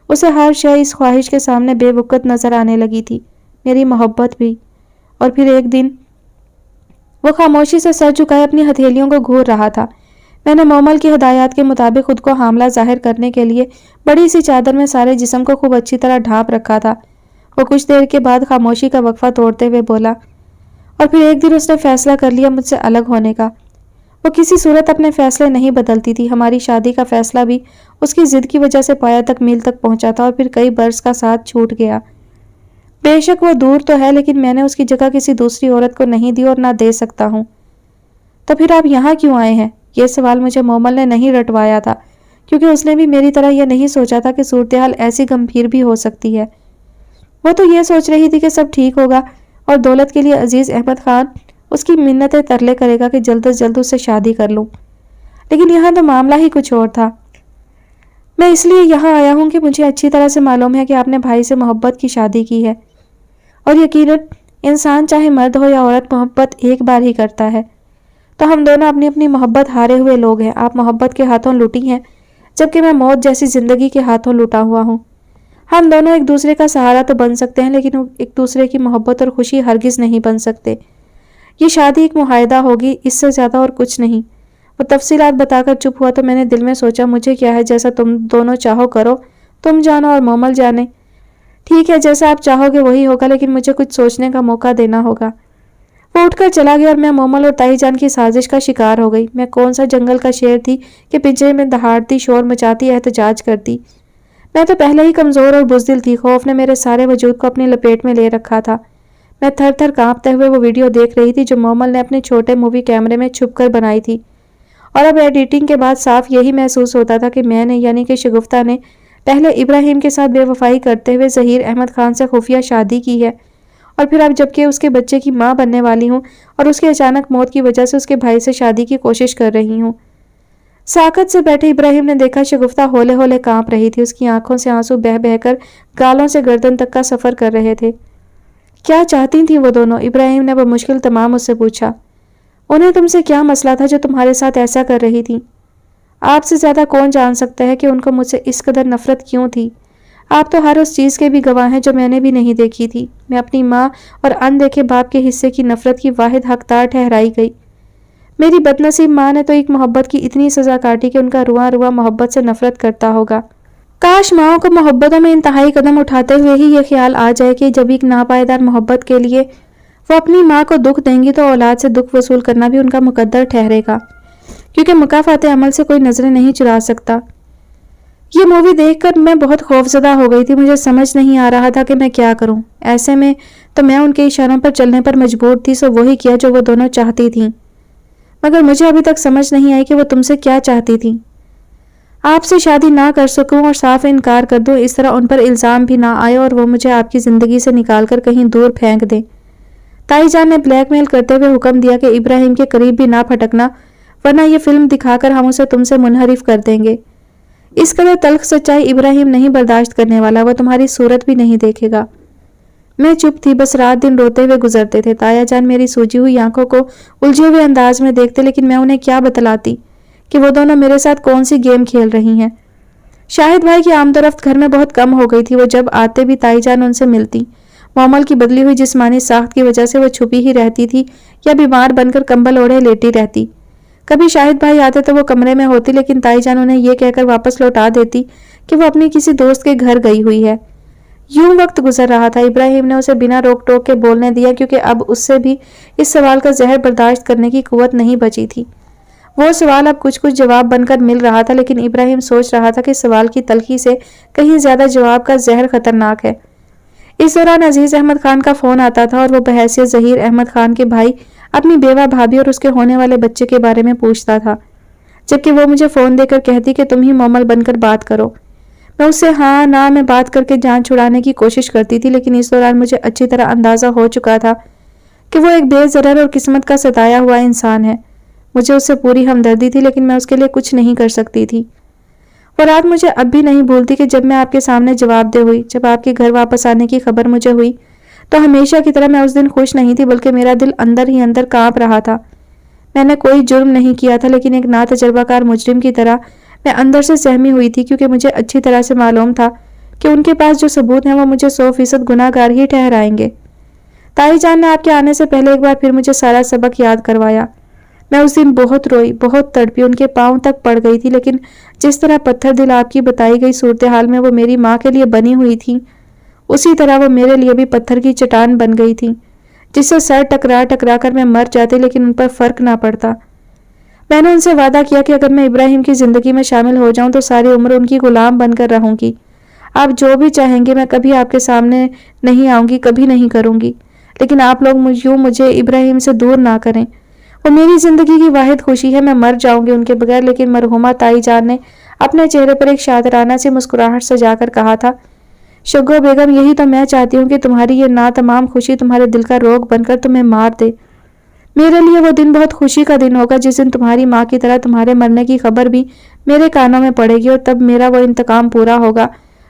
اسے ہر شے اس خواہش کے سامنے بے وقت نظر آنے لگی تھی، میری محبت بھی۔ اور پھر ایک دن وہ خاموشی سے سر جھکائے اپنی ہتھیلیوں کو گھور رہا تھا۔ میں نے مومل کی ہدایات کے مطابق خود کو حاملہ ظاہر کرنے کے لیے بڑی سی چادر میں سارے جسم کو خوب اچھی طرح ڈھانپ رکھا تھا۔ وہ کچھ دیر کے بعد خاموشی کا وقفہ توڑتے ہوئے بولا، اور پھر ایک دن اس نے فیصلہ کر لیا مجھ سے الگ ہونے کا۔ وہ کسی صورت اپنے فیصلے نہیں بدلتی تھی۔ ہماری شادی کا فیصلہ بھی اس کی ضد کی وجہ سے پایا تک میل تک پہنچا تھا اور پھر کئی برس کا ساتھ چھوٹ گیا۔ بے شک وہ دور تو ہے، لیکن میں نے اس کی جگہ کسی دوسری عورت کو نہیں دی اور نہ دے سکتا ہوں۔ تو پھر آپ یہاں کیوں آئے ہیں؟ یہ سوال مجھے مومل نے نہیں رٹوایا تھا، کیونکہ اس نے بھی میری طرح یہ نہیں سوچا تھا کہ صورتحال ایسی گمبھیر بھی ہو سکتی ہے۔ وہ تو یہ سوچ رہی تھی کہ سب ٹھیک ہوگا اور دولت کے لیے عزیز احمد خان اس کی منتیں ترلے کرے گا کہ جلد از جلد اس سے شادی کر لوں، لیکن یہاں تو معاملہ ہی کچھ اور تھا۔ میں اس لیے یہاں آیا ہوں کہ مجھے اچھی طرح سے معلوم ہے کہ آپ نے بھائی سے محبت کی شادی کی ہے، اور یقیناً انسان چاہے مرد ہو یا عورت محبت ایک بار ہی کرتا ہے۔ تو ہم دونوں اپنی اپنی محبت ہارے ہوئے لوگ ہیں۔ آپ محبت کے ہاتھوں لوٹی ہیں، جبکہ میں موت جیسی زندگی کے ہاتھوں لوٹا ہوا ہوں۔ ہم دونوں ایک دوسرے کا سہارا تو بن سکتے ہیں، لیکن ایک دوسرے کی محبت اور خوشی ہرگز نہیں بن سکتے۔ یہ شادی ایک معاہدہ ہوگی، اس سے زیادہ اور کچھ نہیں۔ وہ تفصیلات بتا کر چپ ہوا تو میں نے دل میں سوچا، مجھے کیا ہے، جیسا تم دونوں چاہو کرو، تم جانو اور مومل جانے۔ ٹھیک ہے، جیسا آپ چاہو گے وہی ہوگا، لیکن مجھے کچھ سوچنے کا موقع دینا ہوگا۔ وہ اٹھ کر چلا گیا اور میں مومل اور تائی جان کی سازش کا شکار ہو گئی۔ میں کون سا جنگل کا شیر تھی کہ پنجرے میں دہاڑتی، شور مچاتی، احتجاج کرتی۔ میں تو پہلے ہی کمزور اور بزدل تھی۔ خوف نے میرے سارے وجود کو اپنی لپیٹ میں لے رکھا تھا۔ میں تھر تھر کانپتے ہوئے وہ ویڈیو دیکھ رہی تھی جو مومل نے اپنے چھوٹے مووی کیمرے میں چھپ کر بنائی تھی، اور اب ایڈیٹنگ کے بعد صاف یہی محسوس ہوتا تھا کہ میں نے، یعنی کہ شگفتہ نے، پہلے ابراہیم کے ساتھ بے وفائی کرتے ہوئے ظہیر احمد خان سے خفیہ شادی کی ہے، اور پھر اب جبکہ اس کے بچے کی ماں بننے والی ہوں اور اس کی اچانک موت کی وجہ سے اس کے بھائی سے شادی کی کوشش کر رہی ہوں۔ ساکت سے بیٹھے ابراہیم نے دیکھا شگفتہ ہولے ہولے کانپ رہی تھی۔ اس کی آنکھوں سے آنسو بہہ بہہ کر گالوں سے گردن تک کا سفر کر رہے تھے۔ کیا چاہتی تھیں وہ دونوں؟ ابراہیم نے بمشکل تمام اس سے پوچھا۔ انہیں تم سے کیا مسئلہ تھا جو تمہارے ساتھ ایسا کر رہی تھی؟ آپ سے زیادہ کون جان سکتا ہے کہ ان کو مجھ سے اس قدر نفرت کیوں تھی؟ آپ تو ہر اس چیز کے بھی گواہ ہیں جو میں نے بھی نہیں دیکھی تھی۔ میں اپنی ماں اور اندیکھے باپ کے حصے کی نفرت کی واحد حقدار ٹھہرائی گئی۔ میری بدنصیب ماں نے تو ایک محبت کی اتنی سزا کاٹی کہ ان کا رواں رواں محبت سے نفرت کرتا ہوگا۔ کاش ماؤں کو محبتوں میں انتہائی قدم اٹھاتے ہوئے ہی یہ خیال آ جائے کہ جب ایک ناپائیدار محبت کے لیے وہ اپنی ماں کو دکھ دیں گی تو اولاد سے دکھ وصول کرنا بھی ان کا مقدر ٹھہرے گا، کیونکہ مکافات عمل سے کوئی نظریں نہیں چرا سکتا۔ یہ مووی دیکھ کر میں بہت خوفزدہ ہو گئی تھی۔ مجھے سمجھ نہیں آ رہا تھا کہ میں کیا کروں۔ ایسے میں تو میں ان کے اشاروں پر چلنے پر مجبور تھی، سو وہی کیا جو وہ دونوں چاہتی تھیں۔ مگر مجھے ابھی تک سمجھ نہیں آئی کہ وہ تم سے کیا چاہتی تھیں۔ آپ سے شادی نہ کر سکوں اور صاف انکار کر دوں، اس طرح ان پر الزام بھی نہ آئے اور وہ مجھے آپ کی زندگی سے نکال کر کہیں دور پھینک دیں۔ تائی جان نے بلیک میل کرتے ہوئے حکم دیا کہ ابراہیم کے قریب بھی نہ پھٹکنا، ورنہ یہ فلم دکھا کر ہم اسے تم سے منحرف کر دیں گے۔ اس قدر تلخ سچائی ابراہیم نہیں برداشت کرنے والا، وہ تمہاری صورت بھی نہیں دیکھے گا۔ میں چپ تھی، بس رات دن روتے ہوئے گزرتے تھے۔ تایا جان میری سوجی ہوئی آنکھوں کو الجھے ہوئے انداز میں دیکھتے، لیکن میں انہیں کیا بتلاتی کہ وہ دونوں میرے ساتھ کون سی گیم کھیل رہی ہیں۔ شاہد بھائی کی آمد و رفت گھر میں بہت کم ہو گئی تھی. وہ جب آتے بھی تائی جان ان سے ملتی. مومل کی بدلی ہوئی جسمانی ساخت کی وجہ سے وہ چھپی ہی رہتی تھی یا بیمار بن کر کمبل اوڑھے لیٹی رہتی. کبھی شاہد بھائی آتے تو وہ کمرے میں ہوتی، لیکن تائی جان انہیں یہ کہہ کر واپس لوٹا دیتی کہ وہ اپنی کسی دوست کے گھر گئی ہوئی ہے. یوں وقت گزر رہا تھا. ابراہیم نے اسے بنا روک ٹوک کے بولنے دیا کیونکہ اب اس سے بھی اس سوال کا زہر برداشت کرنے کی قوت نہیں بچی تھی. وہ سوال اب کچھ جواب بن کر مل رہا تھا، لیکن ابراہیم سوچ رہا تھا کہ سوال کی تلخی سے کہیں زیادہ جواب کا زہر خطرناک ہے. اس دوران عزیز احمد خان کا فون آتا تھا اور وہ بحیثیت ظہیر احمد خان کے بھائی اپنی بیوہ بھابھی اور اس کے ہونے والے بچے کے بارے میں پوچھتا تھا، جبکہ وہ مجھے فون دے کر کہتی کہ تم ہی مومل بن کر بات کرو. میں اس سے ہاں نہ میں بات کر کے جان چھڑانے کی کوشش کرتی تھی، لیکن اس دوران مجھے اچھی طرح اندازہ ہو چکا تھا کہ وہ ایک بے ضرر اور قسمت کا ستایا ہوا انسان ہے. مجھے اس سے پوری ہمدردی تھی، لیکن میں اس کے لیے کچھ نہیں کر سکتی تھی. وہ رات مجھے اب بھی نہیں بھولتی کہ جب میں آپ کے سامنے جواب دہ ہوئی. جب آپ کے گھر واپس آنے کی خبر مجھے ہوئی تو ہمیشہ کی طرح میں اس دن خوش نہیں تھی، بلکہ میرا دل اندر ہی اندر کانپ رہا تھا. میں نے کوئی جرم نہیں کیا تھا، لیکن ایک ناتجربہ کار مجرم کی طرح میں اندر سے سہمی ہوئی تھی، کیونکہ مجھے اچھی طرح سے معلوم تھا کہ ان کے پاس جو ثبوت ہیں وہ مجھے 100% گناہ گار ہی ٹھہرائیں گے. تائی جان نے آپ کے آنے سے پہلے ایک بار پھر مجھے سارا سبق یاد کروایا. میں اس دن بہت روئی، بہت تڑپی، ان کے پاؤں تک پڑ گئی تھی، لیکن جس طرح پتھر دل آپ کی بتائی گئی صورتحال میں وہ میری ماں کے لیے بنی ہوئی تھی، اسی طرح وہ میرے لیے بھی پتھر کی چٹان بن گئی تھی، جس سے سر ٹکرا کر میں مر جاتی، لیکن ان پر فرق نہ پڑتا. میں نے ان سے وعدہ کیا کہ اگر میں ابراہیم کی زندگی میں شامل ہو جاؤں تو ساری عمر ان کی غلام بن کر رہوں گی. آپ جو بھی چاہیں گے میں کبھی آپ کے سامنے نہیں آؤں گی، کبھی نہیں کروں گی، لیکن آپ لوگ یوں مجھے ابراہیم سے دور نہ کریں. وہ میری زندگی کی واحد خوشی ہے. میں مر جاؤں گی ان کے بغیر. لیکن مرحومہ تائی جان نے اپنے چہرے پر ایک شادرانہ سی مسکراہٹ سجا کر کہا تھا، شگو بیگم، یہی تو میں چاہتی ہوں کہ تمہاری یہ ناتمام خوشی تمہارے دل کا روگ بن کر تمہیں مار دے. میرے لیے وہ دن بہت خوشی کا دن ہوگا جس دن تمہاری ماں کی طرح تمہارے مرنے کی خبر بھی میرے کانوں میں پڑے گی، اور تب میرا وہ انتقام پورا ہوگا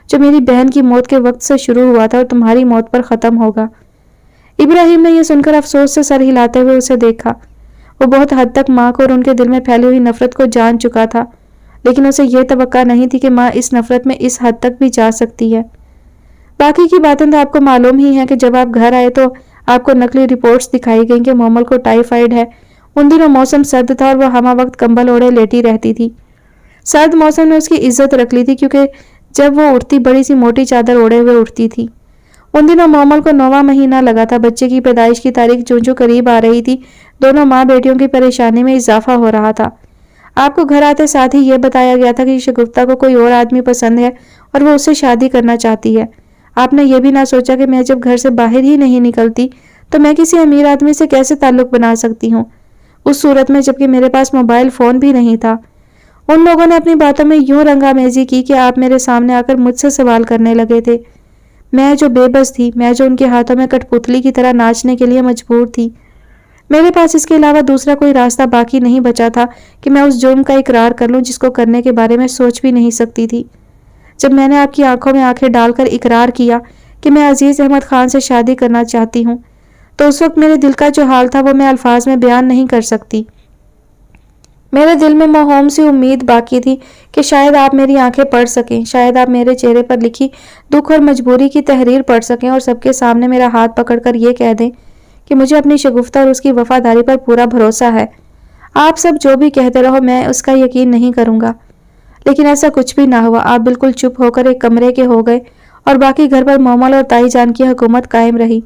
جو میری بہن کی موت کے وقت سے شروع ہوا تھا اور تمہاری موت پر ختم ہوگا. ابراہیم نے یہ سن کر افسوس سے سر ہلاتے ہوئے اسے دیکھا. وہ بہت حد تک ماں کو اور ان کے دل میں پھیلی ہوئی نفرت کو جان چکا تھا، لیکن اسے یہ توقع نہیں تھی کہ ماں اس نفرت میں اس حد تک بھی جا سکتی ہے. باقی کی باتیں تو آپ کو معلوم ہی ہیں کہ جب آپ گھر آئے تو آپ کو نقلی رپورٹس دکھائی گئیں کہ مومل کو ٹائیفائیڈ ہے. ان دنوں موسم سرد تھا اور وہ ہمہ وقت کمبل اوڑھے لیٹی رہتی تھی. سرد موسم نے اس کی عزت رکھ لی تھی، کیونکہ جب وہ اٹھتی بڑی سی موٹی چادر اوڑھے ہوئے اٹھتی تھی. ان دنوں مومل کو 9واں مہینہ لگا تھا. بچے کی پیدائش کی تاریخ جو قریب آ رہی تھی، دونوں ماں بیٹیوں کی پریشانی میں اضافہ ہو رہا تھا. آپ کو گھر آتے ساتھ ہی یہ بتایا گیا تھا کہ شگفتہ کو کوئی اور آدمی پسند ہے اور وہ اس سے شادی کرنا چاہتی ہے. آپ نے یہ بھی نہ سوچا کہ میں جب گھر سے باہر ہی نہیں نکلتی تو میں کسی امیر آدمی سے کیسے تعلق بنا سکتی ہوں، اس صورت میں جبکہ میرے پاس موبائل فون بھی نہیں تھا. ان لوگوں نے اپنی باتوں میں یوں رنگامیزی کی کہ آپ میرے سامنے آ کر مجھ سے سوال کرنے لگے تھے. میں جو بے بس تھی، میں جو ان کے ہاتھوں میں کٹ پتلی کی طرح ناچنے کے لیے مجبور تھی، میرے پاس اس کے علاوہ دوسرا کوئی راستہ باقی نہیں بچا تھا کہ میں اس جرم کا اقرار کر لوں جس کو کرنے کے بارے میں سوچ بھی نہیں سکتی تھی. جب میں نے آپ کی آنکھوں میں آنکھیں ڈال کر اقرار کیا کہ میں عزیز احمد خان سے شادی کرنا چاہتی ہوں، تو اس وقت میرے دل کا جو حال تھا وہ میں الفاظ میں بیان نہیں کر سکتی. میرے دل میں موہوم سی امید باقی تھی کہ شاید آپ میری آنکھیں پڑھ سکیں، شاید آپ میرے چہرے پر لکھی دکھ اور مجبوری کی تحریر پڑھ سکیں اور سب کے سامنے میرا ہاتھ پکڑ کر یہ کہہ دیں کہ مجھے اپنی شگفتہ اور اس کی وفاداری پر پورا بھروسہ ہے. آپ سب جو بھی کہتے رہو میں اس کا یقین نہیں کروں گا. لیکن ایسا کچھ بھی نہ ہوا. آپ بالکل چپ ہو کر ایک کمرے کے ہو گئے اور باقی گھر پر مومل اور تائی جان کی حکومت قائم رہی.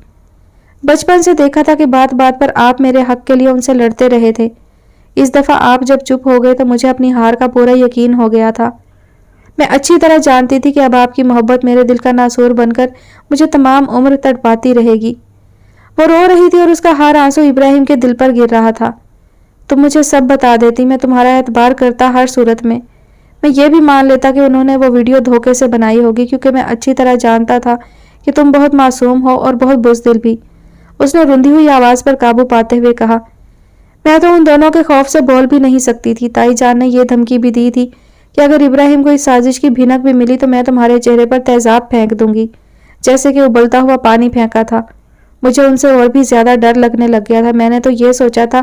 بچپن سے دیکھا تھا کہ بات بات پر آپ میرے حق کے لیے ان سے لڑتے رہے تھے. اس دفعہ آپ جب چپ ہو گئے تو مجھے اپنی ہار کا پورا یقین ہو گیا تھا. میں اچھی طرح جانتی تھی کہ اب آپ کی محبت میرے دل کا ناسور بن کر مجھے تمام عمر تڑپاتی رہے گی. وہ رو رہی تھی اور اس کا ہر آنسو ابراہیم کے دل پر گر رہا تھا. تم مجھے سب بتا دیتی، میں تمہارا اعتبار کرتا ہر صورت میں. میں یہ بھی مان لیتا کہ انہوں نے وہ ویڈیو دھوکے سے بنائی ہوگی، کیونکہ میں اچھی طرح جانتا تھا کہ تم بہت معصوم ہو اور بہت بزدل بھی. اس نے رندی ہوئی آواز پر قابو پاتے ہوئے کہا. میں تو ان دونوں کے خوف سے بول بھی نہیں سکتی تھی. تائی جان نے یہ دھمکی بھی دی تھی کہ اگر ابراہیم کو اس سازش کی بھنک بھی ملی تو میں تمہارے چہرے پر تیزاب پھینک دوں گی، جیسے کہ ابلتا ہوا پانی پھینکا تھا. مجھے ان سے اور بھی زیادہ ڈر لگنے لگ گیا تھا. میں نے تو یہ سوچا تھا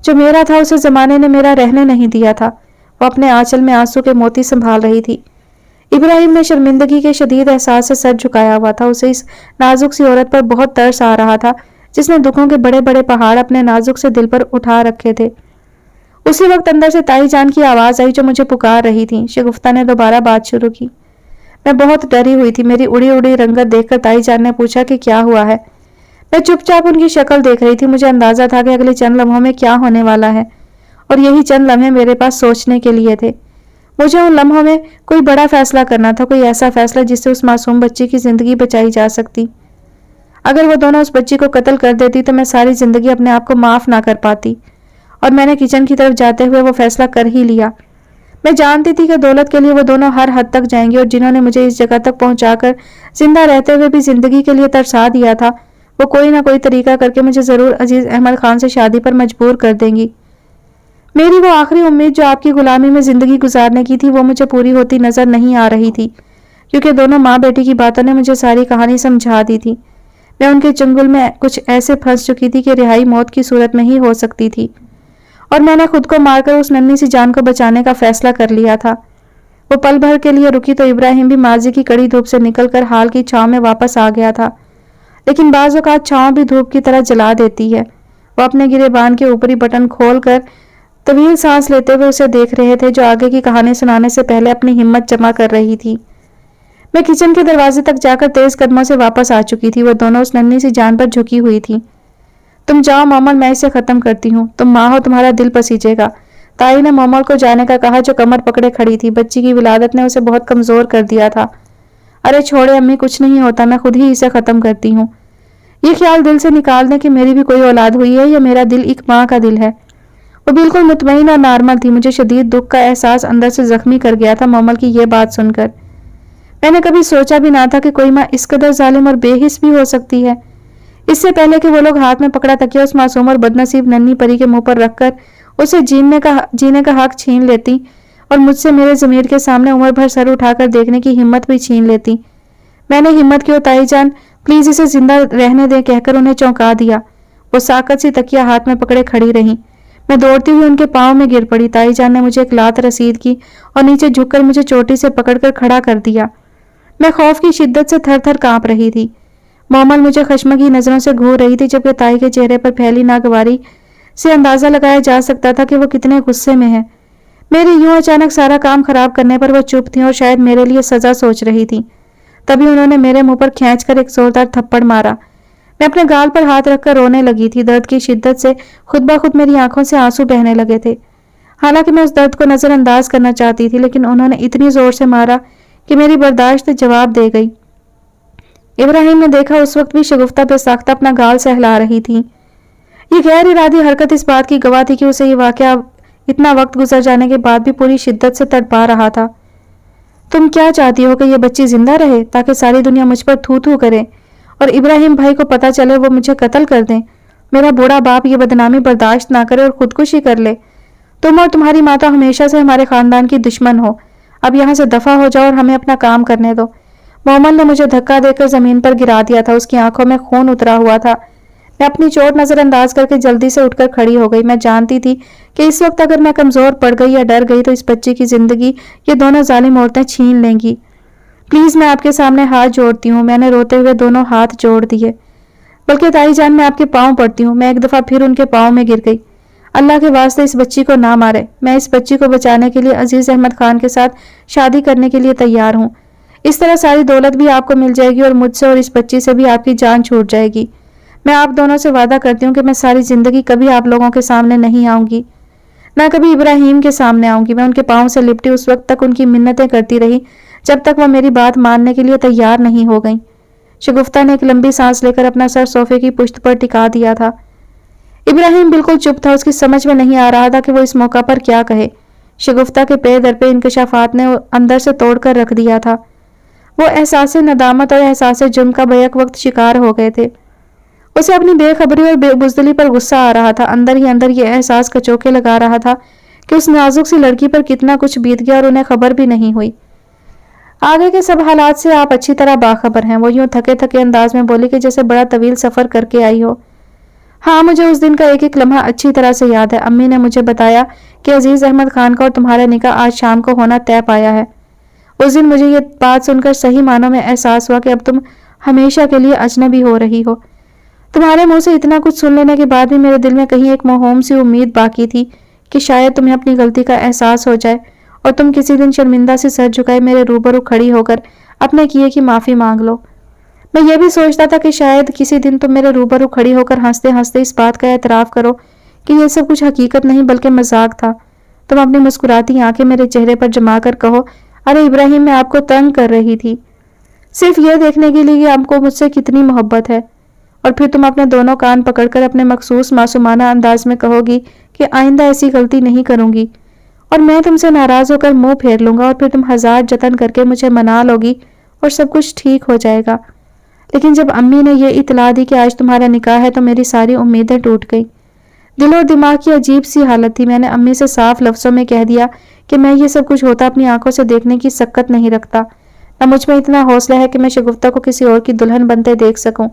جو میرا تھا اسے زمانے نے میرا رہنے نہیں دیا تھا۔ وہ اپنے آنچل میں آنسو کے موتی سنبھال رہی تھی۔ ابراہیم نے شرمندگی کے شدید احساس سے سر جھکایا ہوا تھا۔ اسے اس نازک سی عورت پر بہت ترس آ رہا تھا جس نے دکھوں کے بڑے بڑے پہاڑ اپنے نازک سے دل پر اٹھا رکھے تھے۔ اسی وقت اندر سے تائی جان کی آواز آئی جو مجھے پکار رہی تھی۔ شگفتہ نے دوبارہ بات شروع کی۔ میں بہت ڈری ہوئی تھی۔ میری اڑی اڑی رنگت دیکھ کر تائی جان نے پوچھا کہ کیا ہوا ہے۔ میں چپ چاپ ان کی شکل دیکھ رہی تھی۔ مجھے اندازہ تھا کہ اگلے چند لمحوں میں کیا ہونے والا ہے، اور یہی چند لمحے میرے پاس سوچنے کے لیے تھے۔ مجھے ان لمحوں میں کوئی بڑا فیصلہ کرنا تھا، کوئی ایسا فیصلہ جس سے اس معصوم بچی کی زندگی بچائی جا سکتی۔ اگر وہ دونوں اس بچی کو قتل کر دیتی تو میں ساری زندگی اپنے آپ کو معاف نہ کر پاتی، اور میں نے کچن کی طرف جاتے ہوئے وہ فیصلہ کر ہی لیا۔ میں جانتی تھی کہ دولت کے لیے وہ دونوں ہر حد تک جائیں گے، اور جنہوں نے مجھے اس جگہ تک پہنچا کر زندہ رہتے ہوئے بھی زندگی کے لیے ترسا دیا تھا، وہ کوئی نہ کوئی طریقہ کر کے مجھے ضرور عزیز احمد خان سے شادی پر مجبور کر دیں گی۔ میری وہ آخری امید جو آپ کی غلامی میں زندگی گزارنے کی تھی، وہ مجھے پوری ہوتی نظر نہیں آ رہی تھی، کیونکہ دونوں ماں بیٹی کی باتوں نے مجھے ساری کہانی سمجھا دی تھی۔ میں ان کے چنگل میں کچھ ایسے پھنس چکی تھی کہ رہائی موت کی صورت میں ہی ہو سکتی تھی، اور میں نے خود کو مار کر اس ننھی سی جان کو بچانے کا فیصلہ کر لیا تھا۔ وہ پل بھر کے لیے رکی تو ابراہیم بھی ماضی کی کڑی دھوپ سے نکل کر حال کی چھاؤں میں واپس آ گیا تھا، لیکن بعض اوقات چھاؤں بھی دھوپ کی طرح جلا دیتی ہے۔ وہ اپنے گریبان کے اوپری بٹن کھول کر طویل سانس لیتے ہوئے اسے دیکھ رہے تھے، جو آگے کی کہانی سنانے سے پہلے اپنی ہمت جمع کر رہی تھی۔ میں کچن کے دروازے تک جا کر تیز قدموں سے واپس آ چکی تھی۔ وہ دونوں اس ننھی سی جان پر جھکی ہوئی تھی۔ تم جاؤ مومل، میں اسے ختم کرتی ہوں۔ تم ماں ہو، تمہارا دل پسیجے گا۔ تائی نے مومل کو جانے کا کہا، جو کمر پکڑے کھڑی تھی۔ بچی کی ولادت نے اسے بہت کمزور کر دیا تھا۔ ارے چھوڑے امی، کچھ نہیں ہوتا، میں خود ہی اسے ختم کرتی ہوں۔ یہ خیال دل سے نکال دیں کہ میری بھی کوئی اولاد ہوئی ہے، یا میرا دل ایک ماں کا دل ہے۔ وہ بالکل مطمئن اور نارمل تھی۔ مجھے شدید دکھ کا احساس اندر سے زخمی کر گیا تھا مومل کی یہ بات سن کر۔ میں نے کبھی سوچا بھی نہ تھا کہ کوئی ماں اس قدر ظالم اور بے حس بھی ہو سکتی ہے۔ اس سے پہلے کہ وہ لوگ ہاتھ میں پکڑا تکیا اس معصوم اور بدنصیب ننھی پری کے منہ پر رکھ کر اسے جینے کا حق چھین لیتی، اور مجھ سے میرے ضمیر کے سامنے عمر بھر سر اٹھا کر دیکھنے کی ہمت بھی چھین لیتی، میں نے ہمت کی، تائی جان پلیز اسے زندہ رہنے دیں کہہ کر انہیں چونکا دیا۔ وہ ساکت سی تکیا ہاتھ میں پکڑے کھڑی رہی۔ میں دوڑتی ہوئی ان کے پاؤں میں گر پڑی۔ تائی جان نے مجھے ایک لات رسید کی اور نیچے جھک کر مجھے چوٹی سے پکڑ کر کھڑا کر دیا۔ میں خوف کی شدت سے تھر تھر کانپ رہی تھی۔ مومل مجھے خشمگی نظروں سے گھور رہی تھی، جبکہ تائی کے چہرے پر پھیلی ناگواری سے اندازہ لگایا جا سکتا تھا کہ وہ کتنے غصے میں ہے۔ میرے یوں اچانک سارا کام خراب کرنے پر وہ چپ تھیں اور شاید میرے لیے سزا سوچ رہی تھی۔ تبھی انہوں نے میرے منہ پر کھینچ کر ایک زوردار تھپڑ مارا۔ میں اپنے گال پر ہاتھ رکھ کر رونے لگی تھی۔ درد کی شدت سے خود بخود میری آنکھوں سے آنسو بہنے لگے تھے۔ حالانکہ میں اس درد کو نظر انداز کرنا چاہتی تھی، لیکن انہوں نے اتنی زور سے مارا کہ میری برداشت جواب دے گئی۔ ابراہیم نے دیکھا اس وقت بھی شگفتہ بے ساختہ اپنا گال سہلا رہی تھی۔ یہ غیر ارادی حرکت اس بات کی گواہ تھی کہ اسے یہ واقعہ اتنا وقت گزر جانے کے بعد بھی پوری شدت سے تڑپا رہا تھا۔ تم کیا چاہتی ہو کہ یہ بچی زندہ رہے تاکہ ساری دنیا مجھ پر تھو تھو کرے اور ابراہیم بھائی کو پتہ چلے وہ مجھے قتل کر دیں، میرا بوڑھا باپ یہ بدنامی برداشت نہ کرے اور خودکشی کر لے؟ تم اور تمہاری ماں تو ہمیشہ سے ہمارے خاندان کی دشمن ہو۔ اب یہاں سے دفع ہو جاؤ اور ہمیں اپنا کام کرنے دو۔ مومل نے مجھے دھکا دے کر زمین پر گرا دیا تھا۔ اس کی آنکھوں میں خون اترا ہوا تھا۔ میں اپنی چوٹ نظر انداز کر کے جلدی سے اٹھ کر کھڑی ہو گئی۔ میں جانتی تھی کہ اس وقت اگر میں کمزور پڑ گئی یا ڈر گئی تو اس بچی کی زندگی یہ دونوں ظالم عورتیں چھین لیں گی۔ پلیز میں آپ کے سامنے ہاتھ جوڑتی ہوں۔ میں نے روتے ہوئے دونوں ہاتھ جوڑ دیے۔ بلکہ تائی جان میں آپ کے پاؤں پڑتی ہوں۔ میں ایک دفعہ پھر ان کے پاؤں میں گر گئی۔ اللہ کے واسطے اس بچی کو نہ مارے۔ میں اس بچی کو بچانے کے لیے عزیز احمد خان کے ساتھ شادی کرنے کے لیے تیار ہوں۔ اس طرح ساری دولت بھی آپ کو مل جائے گی اور مجھ سے اور اس بچی سے بھی آپ کی جان چھوٹ جائے گی۔ میں آپ دونوں سے وعدہ کرتی ہوں کہ میں ساری زندگی کبھی آپ لوگوں کے سامنے نہیں آؤں گی، نہ کبھی ابراہیم کے سامنے آؤں گی۔ میں ان کے پاؤں سے لپٹی اس وقت تک ان کی منتیں کرتی رہی جب تک وہ میری بات ماننے کے لیے تیار نہیں ہو گئیں۔ شگفتہ نے ایک لمبی سانس لے کر اپنا سر صوفے کی پشت پر ٹکا دیا تھا۔ ابراہیم بالکل چپ تھا۔ اس کی سمجھ میں نہیں آ رہا تھا کہ وہ اس موقع پر کیا کہے۔ شگفتہ کے پے در پہ انکشافات نے اندر سے توڑ کر رکھ دیا تھا۔ وہ احساس ندامت اور احساس جرم کا بیک وقت شکار ہو گئے تھے۔ اسے اپنی بے خبری اور بے بزدلی پر غصہ آ رہا تھا۔ اندر ہی اندر یہ احساس کچوکے لگا رہا تھا کہ اس نازک سی لڑکی پر کتنا کچھ بیت گیا اور انہیں خبر بھی نہیں ہوئی۔ آگے کے سب حالات سے آپ اچھی طرح باخبر ہیں، وہ یوں تھکے تھکے انداز میں بولی کہ جیسے بڑا طویل سفر کر کے آئی ہو۔ ہاں، مجھے اس دن کا ایک ایک لمحہ اچھی طرح سے یاد ہے۔ امی نے مجھے بتایا کہ عزیز احمد خان کا اور تمہارا نکاح آج شام کو ہونا طے پایا ہے۔ اس دن مجھے یہ بات سن کر صحیح معنوں میں احساس ہوا کہ اب تم ہمیشہ کے لیے اجنبی ہو رہی ہو۔ تمہارے منہ سے اتنا کچھ سن لینے کے بعد بھی میرے دل میں کہیں ایک موہوم سی امید باقی تھی کہ شاید تمہیں اپنی غلطی کا احساس ہو جائے اور تم کسی دن شرمندہ سے سر جھکائے میرے روبرو کھڑی ہو کر اپنے کیے کی معافی مانگ لو۔ میں یہ بھی سوچتا تھا کہ شاید کسی دن تم میرے روبرو کھڑی ہو کر ہنستے ہنستے اس بات کا اعتراف کرو کہ یہ سب کچھ حقیقت نہیں بلکہ مذاق تھا۔ تم اپنی مسکراتی آنکھیں میرے چہرے پر جما کر کہو، ارے ابراہیم، میں آپ کو تنگ کر رہی تھی، صرف یہ دیکھنے کے لیے کہ آپ کو مجھ سے کتنی محبت ہے۔ اور پھر تم اپنے دونوں کان پکڑ کر اپنے مخصوص معصومانہ انداز میں کہو گی کہ آئندہ ایسی غلطی نہیں کروں گی، اور میں تم سے ناراض ہو کر منہ پھیر لوں گا، اور پھر تم ہزار جتن کر کے مجھے منا لوگی اور سب کچھ ٹھیک ہو جائے گا۔ لیکن جب امی نے یہ اطلاع دی کہ آج تمہارا نکاح ہے تو میری ساری امیدیں ٹوٹ گئی۔ دل اور دماغ کی عجیب سی حالت تھی۔ میں نے امی سے صاف لفظوں میں کہہ دیا کہ میں یہ سب کچھ ہوتا اپنی آنکھوں سے دیکھنے کی سکت نہیں رکھتا، نہ مجھ میں اتنا حوصلہ ہے کہ میں شگفتہ کو کسی اور کی دلہن بنتے دیکھ سکوں۔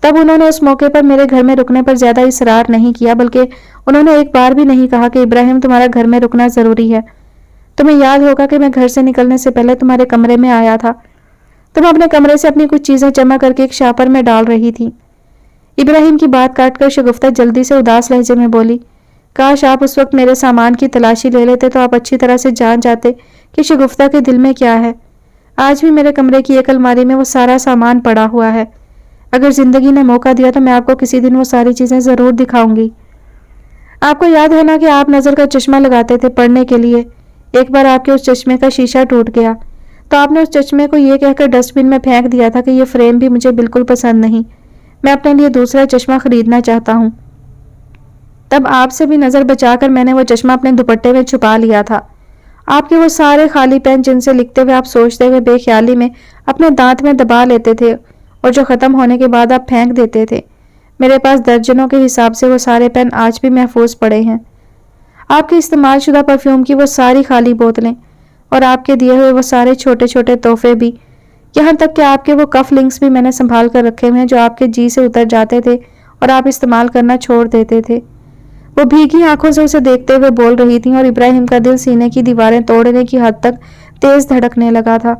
تب انہوں نے اس موقع پر میرے گھر میں رکنے پر زیادہ اصرار نہیں کیا، بلکہ انہوں نے ایک بار بھی نہیں کہا کہ ابراہیم، تمہارا گھر میں رکنا ضروری ہے۔ تمہیں یاد ہوگا کہ میں گھر سے نکلنے سے پہلے تمہارے کمرے میں آیا تھا۔ تم اپنے کمرے سے اپنی کچھ چیزیں جمع کر کے ایک شاپر میں ڈال رہی تھی۔ ابراہیم کی بات کاٹ کر شگفتہ جلدی سے اداس لہجے میں بولی، کاش آپ اس وقت میرے سامان کی تلاشی لے لیتے تو آپ اچھی طرح سے جان جاتے کہ شگفتہ کے دل میں کیا ہے۔ آج بھی میرے کمرے کی ایک الماری میں وہ سارا سامان پڑا ہوا ہے۔ اگر زندگی نے موقع دیا تو میں آپ کو کسی دن وہ ساری چیزیں ضرور دکھاؤں گی۔ آپ کو یاد ہے نا کہ آپ نظر کا چشمہ لگاتے تھے پڑھنے کے لیے؟ ایک بار آپ کے اس چشمے کا شیشہ ٹوٹ گیا تو آپ نے اس چشمے کو یہ کہہ کر ڈسٹ بن میں پھینک دیا تھا کہ یہ فریم بھی مجھے بالکل پسند نہیں، میں اپنے لیے دوسرا چشمہ خریدنا چاہتا ہوں۔ تب آپ سے بھی نظر بچا کر میں نے وہ چشمہ اپنے دوپٹے میں چھپا لیا تھا۔ آپ کے وہ سارے خالی پین جن سے لکھتے ہوئے آپ سوچتے ہوئے بے خیالی میں اپنے دانت میں دبا لیتے تھے اور جو ختم ہونے کے بعد آپ پھینک دیتے تھے، میرے پاس درجنوں کے حساب سے وہ سارے پین آج بھی محفوظ پڑے ہیں۔ آپ کے استعمال شدہ پرفیوم کی وہ ساری خالی بوتلیں اور آپ کے دیے ہوئے وہ سارے چھوٹے چھوٹے تحفے بھی، یہاں تک کہ آپ کے وہ کف لنکس بھی میں نے سنبھال کر رکھے ہوئے ہیں جو آپ کے جی سے اتر جاتے تھے اور آپ استعمال کرنا چھوڑ دیتے تھے۔ وہ بھیگی آنکھوں سے اسے دیکھتے ہوئے بول رہی تھیں اور ابراہیم کا دل سینے کی دیواریں توڑنے کی حد تک تیز دھڑکنے لگا تھا۔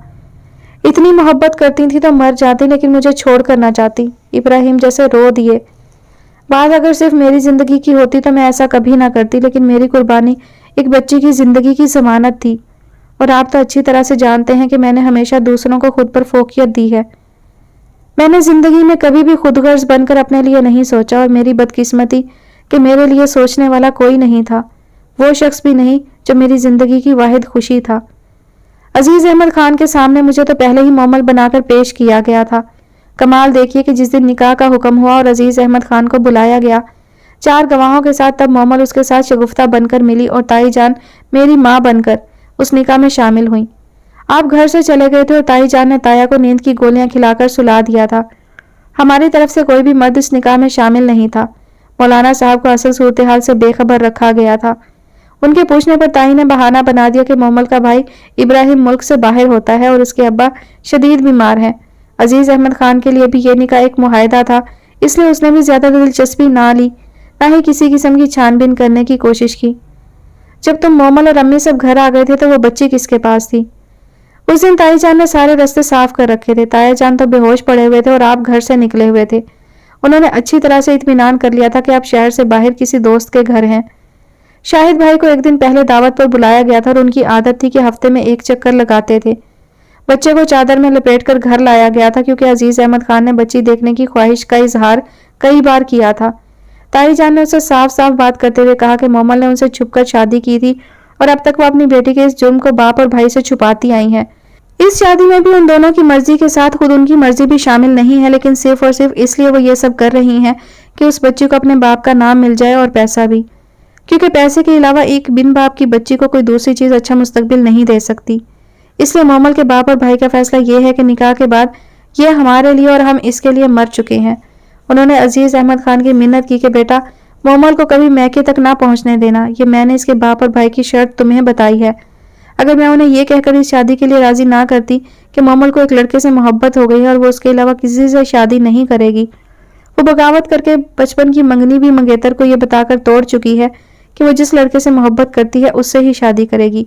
اتنی محبت کرتی تھی تو مر جاتی لیکن مجھے چھوڑ کر نہ جاتی۔ ابراہیم جیسے رو دیے۔ بات اگر صرف میری زندگی کی ہوتی تو میں ایسا کبھی نہ کرتی، لیکن میری قربانی ایک بچی کی زندگی کی ضمانت تھی، اور آپ تو اچھی طرح سے جانتے ہیں کہ میں نے ہمیشہ دوسروں کو خود پر فوقیت دی ہے۔ میں نے زندگی میں کبھی بھی خود غرض بن کر اپنے لیے نہیں سوچا، اور میری بدقسمتی کہ میرے لیے سوچنے والا کوئی نہیں تھا، وہ شخص بھی نہیں جو میری زندگی کی واحد خوشی تھا۔ عزیز احمد خان کے سامنے مجھے تو پہلے ہی مومل بنا کر پیش کیا گیا تھا۔ کمال دیکھیے کہ جس دن نکاح کا حکم ہوا اور عزیز احمد خان کو بلایا گیا 4 گواہوں کے ساتھ، تب مومل اس کے ساتھ شگفتہ بن کر ملی اور تائی جان میری ماں بن کر اس نکاح میں شامل ہوئیں۔ آپ گھر سے چلے گئے تھے اور تائی جان نے تایا کو نیند کی گولیاں کھلا کر سلا دیا تھا۔ ہماری طرف سے کوئی بھی مرد اس نکاح میں شامل نہیں تھا۔ مولانا صاحب کو اصل صورتحال سے بے خبر رکھا گیا تھا۔ ان کے پوچھنے پر تائی نے بہانہ بنا دیا کہ مومل کا بھائی ابراہیم ملک سے باہر ہوتا ہے اور اس کے ابا شدید بیمار ہیں۔ عزیز احمد خان کے لیے بھی یہ نکاح ایک معاہدہ تھا، اس لیے اس نے بھی زیادہ دلچسپی نہ لی، نہ ہی کسی قسم کی چھان بین کرنے کی کوشش کی۔ جب تم مومل اور امی سب گھر آ گئے تھے تو وہ بچی کس کے پاس تھی؟ اس دن تائی جان نے سارے راستے صاف کر رکھے تھے۔ تایا جان تو بے ہوش پڑے ہوئے تھے اور آپ گھر سے نکلے ہوئے تھے۔ انہوں نے اچھی طرح سے اطمینان کر لیا تھا کہ آپ شہر سے باہر کسی دوست کے گھر ہیں۔ شاہد بھائی کو ایک دن پہلے دعوت پر بلایا گیا تھا اور ان کی عادت تھی کہ ہفتے میں 1 چکر لگاتے تھے۔ بچے کو چادر میں لپیٹ کر گھر لایا گیا تھا کیونکہ عزیز احمد خان نے بچی دیکھنے کی خواہش کا اظہار کئی بار کیا تھا۔ تائی جان نے اسے صاف صاف بات کرتے ہوئے کہا کہ مومل نے ان سے چھپ کر شادی کی تھی اور اب تک وہ اپنی بیٹی کے اس جرم کو باپ اور بھائی سے چھپاتی آئی ہیں۔ اس شادی میں بھی ان دونوں کی مرضی کے ساتھ خود ان کی مرضی بھی شامل نہیں ہے، لیکن صرف اور صرف اس لیے وہ یہ سب کر رہی ہیں کہ اس بچی کو اپنے باپ کا نام مل جائے اور پیسہ بھی، کیونکہ پیسے کے علاوہ ایک بن باپ کی بچی کو کوئی دوسری چیز اچھا مستقبل نہیں دے سکتی۔ اس لیے مومل کے باپ اور بھائی کا فیصلہ یہ ہے کہ نکاح کے بعد یہ ہمارے لیے اور ہم اس کے لیے مر چکے ہیں۔ انہوں نے عزیز احمد خان کی منت کی کہ بیٹا مومل کو کبھی میکے تک نہ پہنچنے دینا، یہ میں نے اس کے باپ اور بھائی کی شرط تمہیں بتائی ہے۔ اگر میں انہیں یہ کہہ کر اس شادی کے لیے راضی نہ کرتی کہ مومل کو ایک لڑکے سے محبت ہو گئی ہے اور وہ اس کے علاوہ کسی سے شادی نہیں کرے گی، وہ بغاوت کر کے بچپن کی منگنی بھی منگیتر کو یہ بتا کر توڑ چکی ہے کہ وہ جس لڑکے سے محبت کرتی ہے اس سے ہی شادی کرے گی۔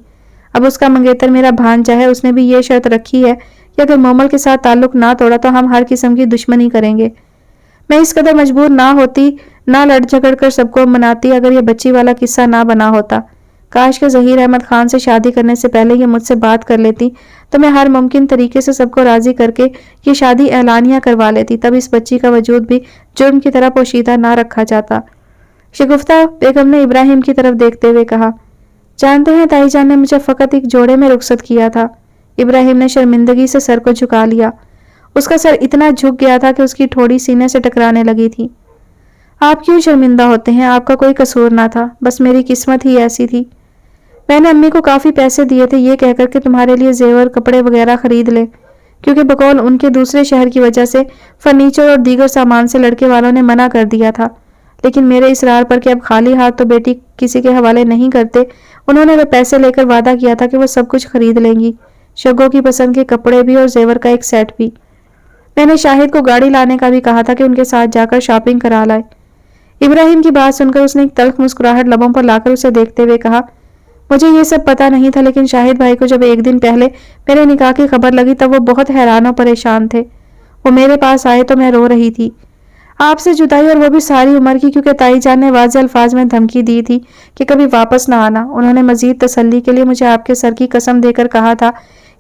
اب اس کا منگیتر میرا بھانجا ہے، اس نے بھی یہ شرط رکھی ہے کہ اگر مومل کے ساتھ تعلق نہ توڑا تو ہم ہر قسم کی دشمنی کریں گے۔ میں اس قدر مجبور نہ ہوتی، نہ لڑ جھگڑ کر سب کو مناتی اگر یہ بچی والا قصہ نہ بنا ہوتا۔ کاش کہ ظہیر احمد خان سے شادی کرنے سے پہلے یہ مجھ سے بات کر لیتی تو میں ہر ممکن طریقے سے سب کو راضی کر کے یہ شادی اعلانیہ کروا لیتی، تب اس بچی کا وجود بھی جرم کی طرح پوشیدہ نہ رکھا جاتا۔ شگفتہ بیگم نے ابراہیم کی طرف دیکھتے ہوئے کہا، جانتے ہیں تائی جان نے مجھے فقط ایک جوڑے میں رخصت کیا تھا۔ ابراہیم نے شرمندگی سے سر کو جھکا لیا۔ اس کا سر اتنا جھک گیا تھا کہ اس کی ٹھوڑی سینے سے ٹکرانے لگی تھی۔ آپ کیوں شرمندہ ہوتے ہیں؟ آپ کا کوئی قصور نہ تھا، بس میری قسمت ہی ایسی تھی۔ میں نے امی کو کافی پیسے دیے تھے یہ کہہ کر کہ تمہارے لیے زیور کپڑے وغیرہ خرید لے، کیونکہ بقول ان کے دوسرے شہر کی وجہ سے فرنیچر اور دیگر سامان سے لڑکے والوں نے منع کر دیا تھا، لیکن میرے اصرار پر کہ اب خالی ہاتھ تو بیٹی کسی کے حوالے نہیں کرتے، انہوں نے وہ پیسے لے کر وعدہ کیا تھا کہ وہ سب کچھ خرید لیں گی، شگوں کی پسند کے کپڑے بھی اور زیور کا ایک سیٹ بھی۔ میں نے شاہد کو گاڑی لانے کا بھی کہا تھا کہ ان کے ساتھ جا کر شاپنگ کرا لائے۔ ابراہیم کی بات سن کر اس نے ایک تلخ مسکراہٹ لبوں پر لا کر اسے دیکھتے ہوئے کہا، مجھے یہ سب پتا نہیں تھا، لیکن شاہد بھائی کو جب ایک دن پہلے میرے نکاح کی خبر لگی تب وہ بہت حیران و پریشان تھے۔ وہ میرے پاس آئے تو میں رو رہی تھی۔ آپ سے جدائی، اور وہ بھی ساری عمر کی، کیونکہ تائی جان نے واضح الفاظ میں دھمکی دی تھی کہ کبھی واپس نہ آنا۔ انہوں نے مزید تسلی کے لیے مجھے آپ کے سر کی قسم دے کر کہا تھا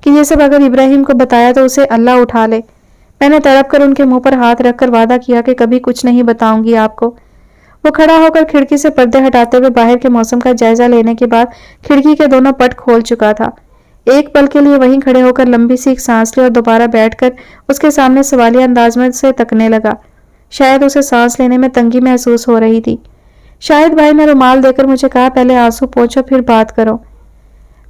کہ یہ سب اگر ابراہیم کو بتایا تو اسے اللہ اٹھا لے۔ میں نے تڑپ کر ان کے منہ پر ہاتھ رکھ کر وعدہ کیا کہ کبھی کچھ نہیں بتاؤں گی آپ کو۔ وہ کھڑا ہو کر کھڑکی سے پردے ہٹاتے ہوئے باہر کے موسم کا جائزہ لینے کے بعد کھڑکی کے دونوں پٹ کھول چکا تھا۔ ایک پل کے لیے وہیں کھڑے ہو کر لمبی سی ایک سانس لی اور دوبارہ بیٹھ کر اس کے سامنے سوالیہ انداز میں سے تکنے لگا۔ شاید اسے سانس لینے میں تنگی محسوس ہو رہی تھی۔ شاہد بھائی نے رومال دے کر مجھے کہا، پہلے آنسو پوچھو پھر بات کرو۔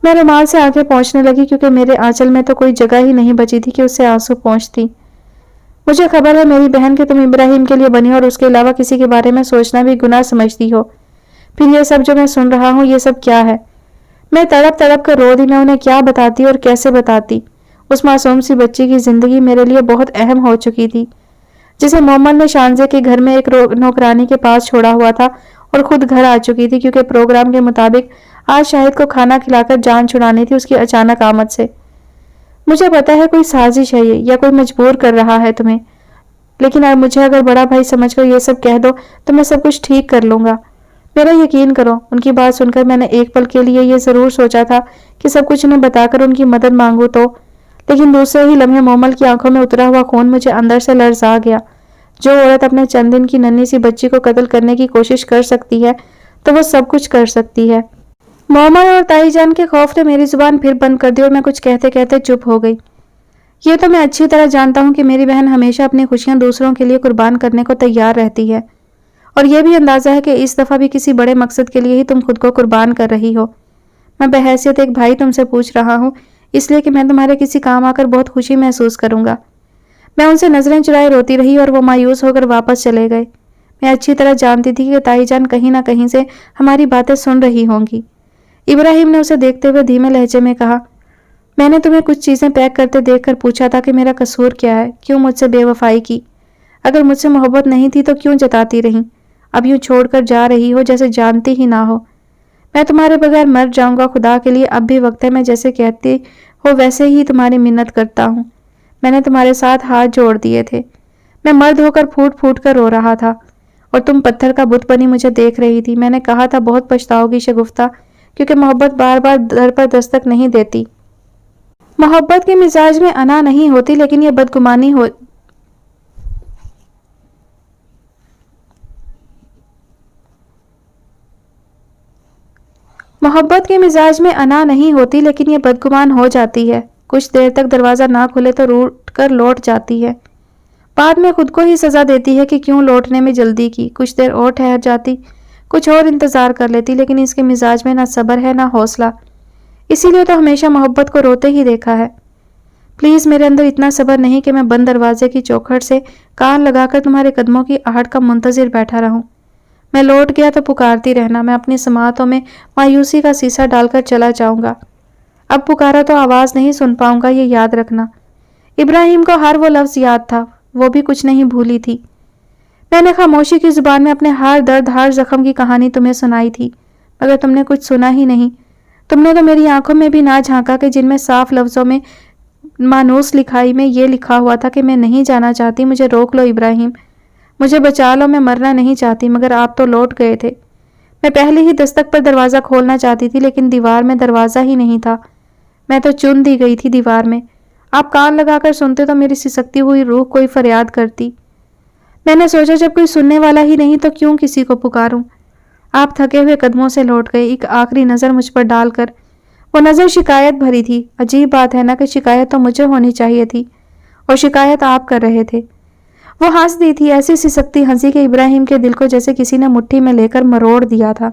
میں رومال سے آنکھیں پوچھنے لگی کیونکہ میرے آنچل میں تو کوئی جگہ ہی نہیں بچی تھی کہ اس سے آنسو پوچھتی۔ مجھے خبر ہے میری بہن کہ تم ابراہیم کے لیے بنی اور اس کے علاوہ کسی کے بارے میں سوچنا بھی گناہ سمجھتی ہو۔ پھر یہ سب جو میں سن رہا ہوں یہ سب کیا ہے؟ میں تڑپ تڑپ کر رو دی۔ میں انہیں کیا بتاتی اور کیسے بتاتی؟ اس معصوم سی بچی کی زندگی میرے لیے بہت اہم ہو چکی تھی، جسے مومن نے شانزے کے گھر میں ایک نوکرانی کے پاس چھوڑا ہوا تھا اور خود گھر آ چکی تھی، کیونکہ پروگرام کے مطابق آج شاہد کو کھانا کھلا کر جان چھڑانی تھی اس کی اچانک آمد سے۔ مجھے پتا ہے کوئی سازش ہے یہ، یا کوئی مجبور کر رہا ہے تمہیں، لیکن مجھے اگر بڑا بھائی سمجھ کر یہ سب کہہ دو تو میں سب کچھ ٹھیک کر لوں گا۔ میرا یقین کرو۔ ان کی بات سن کر میں نے ایک پل کے لیے یہ ضرور سوچا تھا کہ سب کچھ انہیں بتا کر ان کی مدد مانگوں تو، لیکن دوسرے ہی لمحے مومل کی آنکھوں میں اترا ہوا خون مجھے اندر سے لرزا گیا۔ جو عورت اپنے چند دن کی ننھی سی بچی کو قتل کرنے کی کوشش کر سکتی ہے تو وہ سب کچھ کر سکتی ہے۔ مومل اور تائی جان کے خوف نے میری زبان پھر بند کر دی اور میں کچھ کہتے کہتے چپ ہو گئی۔ یہ تو میں اچھی طرح جانتا ہوں کہ میری بہن ہمیشہ اپنی خوشیاں دوسروں کے لیے قربان کرنے کو تیار رہتی ہے، اور یہ بھی اندازہ ہے کہ اس دفعہ بھی کسی بڑے مقصد کے لیے ہی تم خود کو قربان کر رہی ہو۔ میں بحیثیت ایک بھائی تم سے پوچھ رہا ہوں، اس لیے کہ میں تمہارے کسی کام آ کر بہت خوشی محسوس کروں گا۔ میں ان سے نظریں چرائے روتی رہی اور وہ مایوس ہو کر واپس چلے گئے۔ میں اچھی طرح جانتی تھی کہ تائی جان کہیں نہ کہیں سے ہماری باتیں سن رہی ہوں گی۔ ابراہیم نے اسے دیکھتے ہوئے دھیمے لہجے میں کہا، میں نے تمہیں کچھ چیزیں پیک کرتے دیکھ کر پوچھا تھا کہ میرا قصور کیا ہے، کیوں مجھ سے بے وفائی کی؟ اگر مجھ سے محبت نہیں تھی تو کیوں جتاتی رہی؟ اب یوں چھوڑ کر جا رہی ہو جیسے جانتی ہی نہ ہو۔ میں تمہارے بغیر مر جاؤں گا، خدا کے لیے اب بھی وقت ہے، میں جیسے کہتی ہو ویسے ہی تمہاری منت کرتا ہوں۔ میں نے تمہارے ساتھ ہاتھ جوڑ دیے تھے، میں مرد ہو کر پھوٹ پھوٹ کر رو رہا تھا اور تم پتھر کا بت بنی مجھے دیکھ رہی تھی۔ میں نے کہا تھا بہت پچھتاؤ گی شگفتہ، کیونکہ محبت بار بار در پر دستک نہیں دیتی۔ محبت کے مزاج میں انا نہیں ہوتی، لیکن یہ بدگمانی محبت کے مزاج میں انا نہیں ہوتی لیکن یہ بدگمان ہو جاتی ہے۔ کچھ دیر تک دروازہ نہ کھلے تو روٹ کر لوٹ جاتی ہے، بعد میں خود کو ہی سزا دیتی ہے کہ کیوں لوٹنے میں جلدی کی۔ کچھ دیر اور ٹھہر جاتی، کچھ اور انتظار کر لیتی، لیکن اس کے مزاج میں نہ صبر ہے نہ حوصلہ، اسی لیے تو ہمیشہ محبت کو روتے ہی دیکھا ہے۔ پلیز میرے اندر اتنا صبر نہیں کہ میں بند دروازے کی چوکھٹ سے کان لگا کر تمہارے قدموں کی آہٹ کا منتظر بیٹھا رہوں۔ میں لوٹ گیا تو پکارتی رہنا، میں اپنی سماعتوں میں مایوسی کا سیسا ڈال کر چلا جاؤں گا۔ اب پکارا تو آواز نہیں سن پاؤں گا، یہ یاد رکھنا۔ ابراہیم کو ہر وہ لفظ یاد تھا، وہ بھی کچھ نہیں بھولی تھی۔ میں نے خاموشی کی زبان میں اپنے ہر درد ہر زخم کی کہانی تمہیں سنائی تھی، مگر تم نے کچھ سنا ہی نہیں۔ تم نے تو میری آنکھوں میں بھی نہ جھانکا کہ جن میں صاف لفظوں میں مانوس لکھائی میں یہ لکھا ہوا تھا کہ میں نہیں جانا چاہتی، مجھے روک لو ابراہیم، مجھے بچا لو، میں مرنا نہیں چاہتی، مگر آپ تو لوٹ گئے تھے۔ میں پہلے ہی دستک پر دروازہ کھولنا چاہتی تھی، لیکن دیوار میں دروازہ ہی نہیں تھا، میں تو چن دی گئی تھی دیوار میں۔ آپ کان لگا کر سنتے تو میری سسکتی ہوئی روح کوئی فریاد کرتی۔ میں نے سوچا جب کوئی سننے والا ہی نہیں تو کیوں کسی کو پکاروں۔ آپ تھکے ہوئے قدموں سے لوٹ گئے، ایک آخری نظر مجھ پر ڈال کر۔ وہ نظر شکایت بھری تھی۔ عجیب بات ہے نا کہ شکایت تو مجھے ہونی چاہیے تھی اور شکایت آپ کر رہے تھے۔ وہ ہنس دی تھی، ایسی سسکتی ہنسی کہ ابراہیم کے دل کو جیسے کسی نے مٹھی میں لے کر مروڑ دیا تھا۔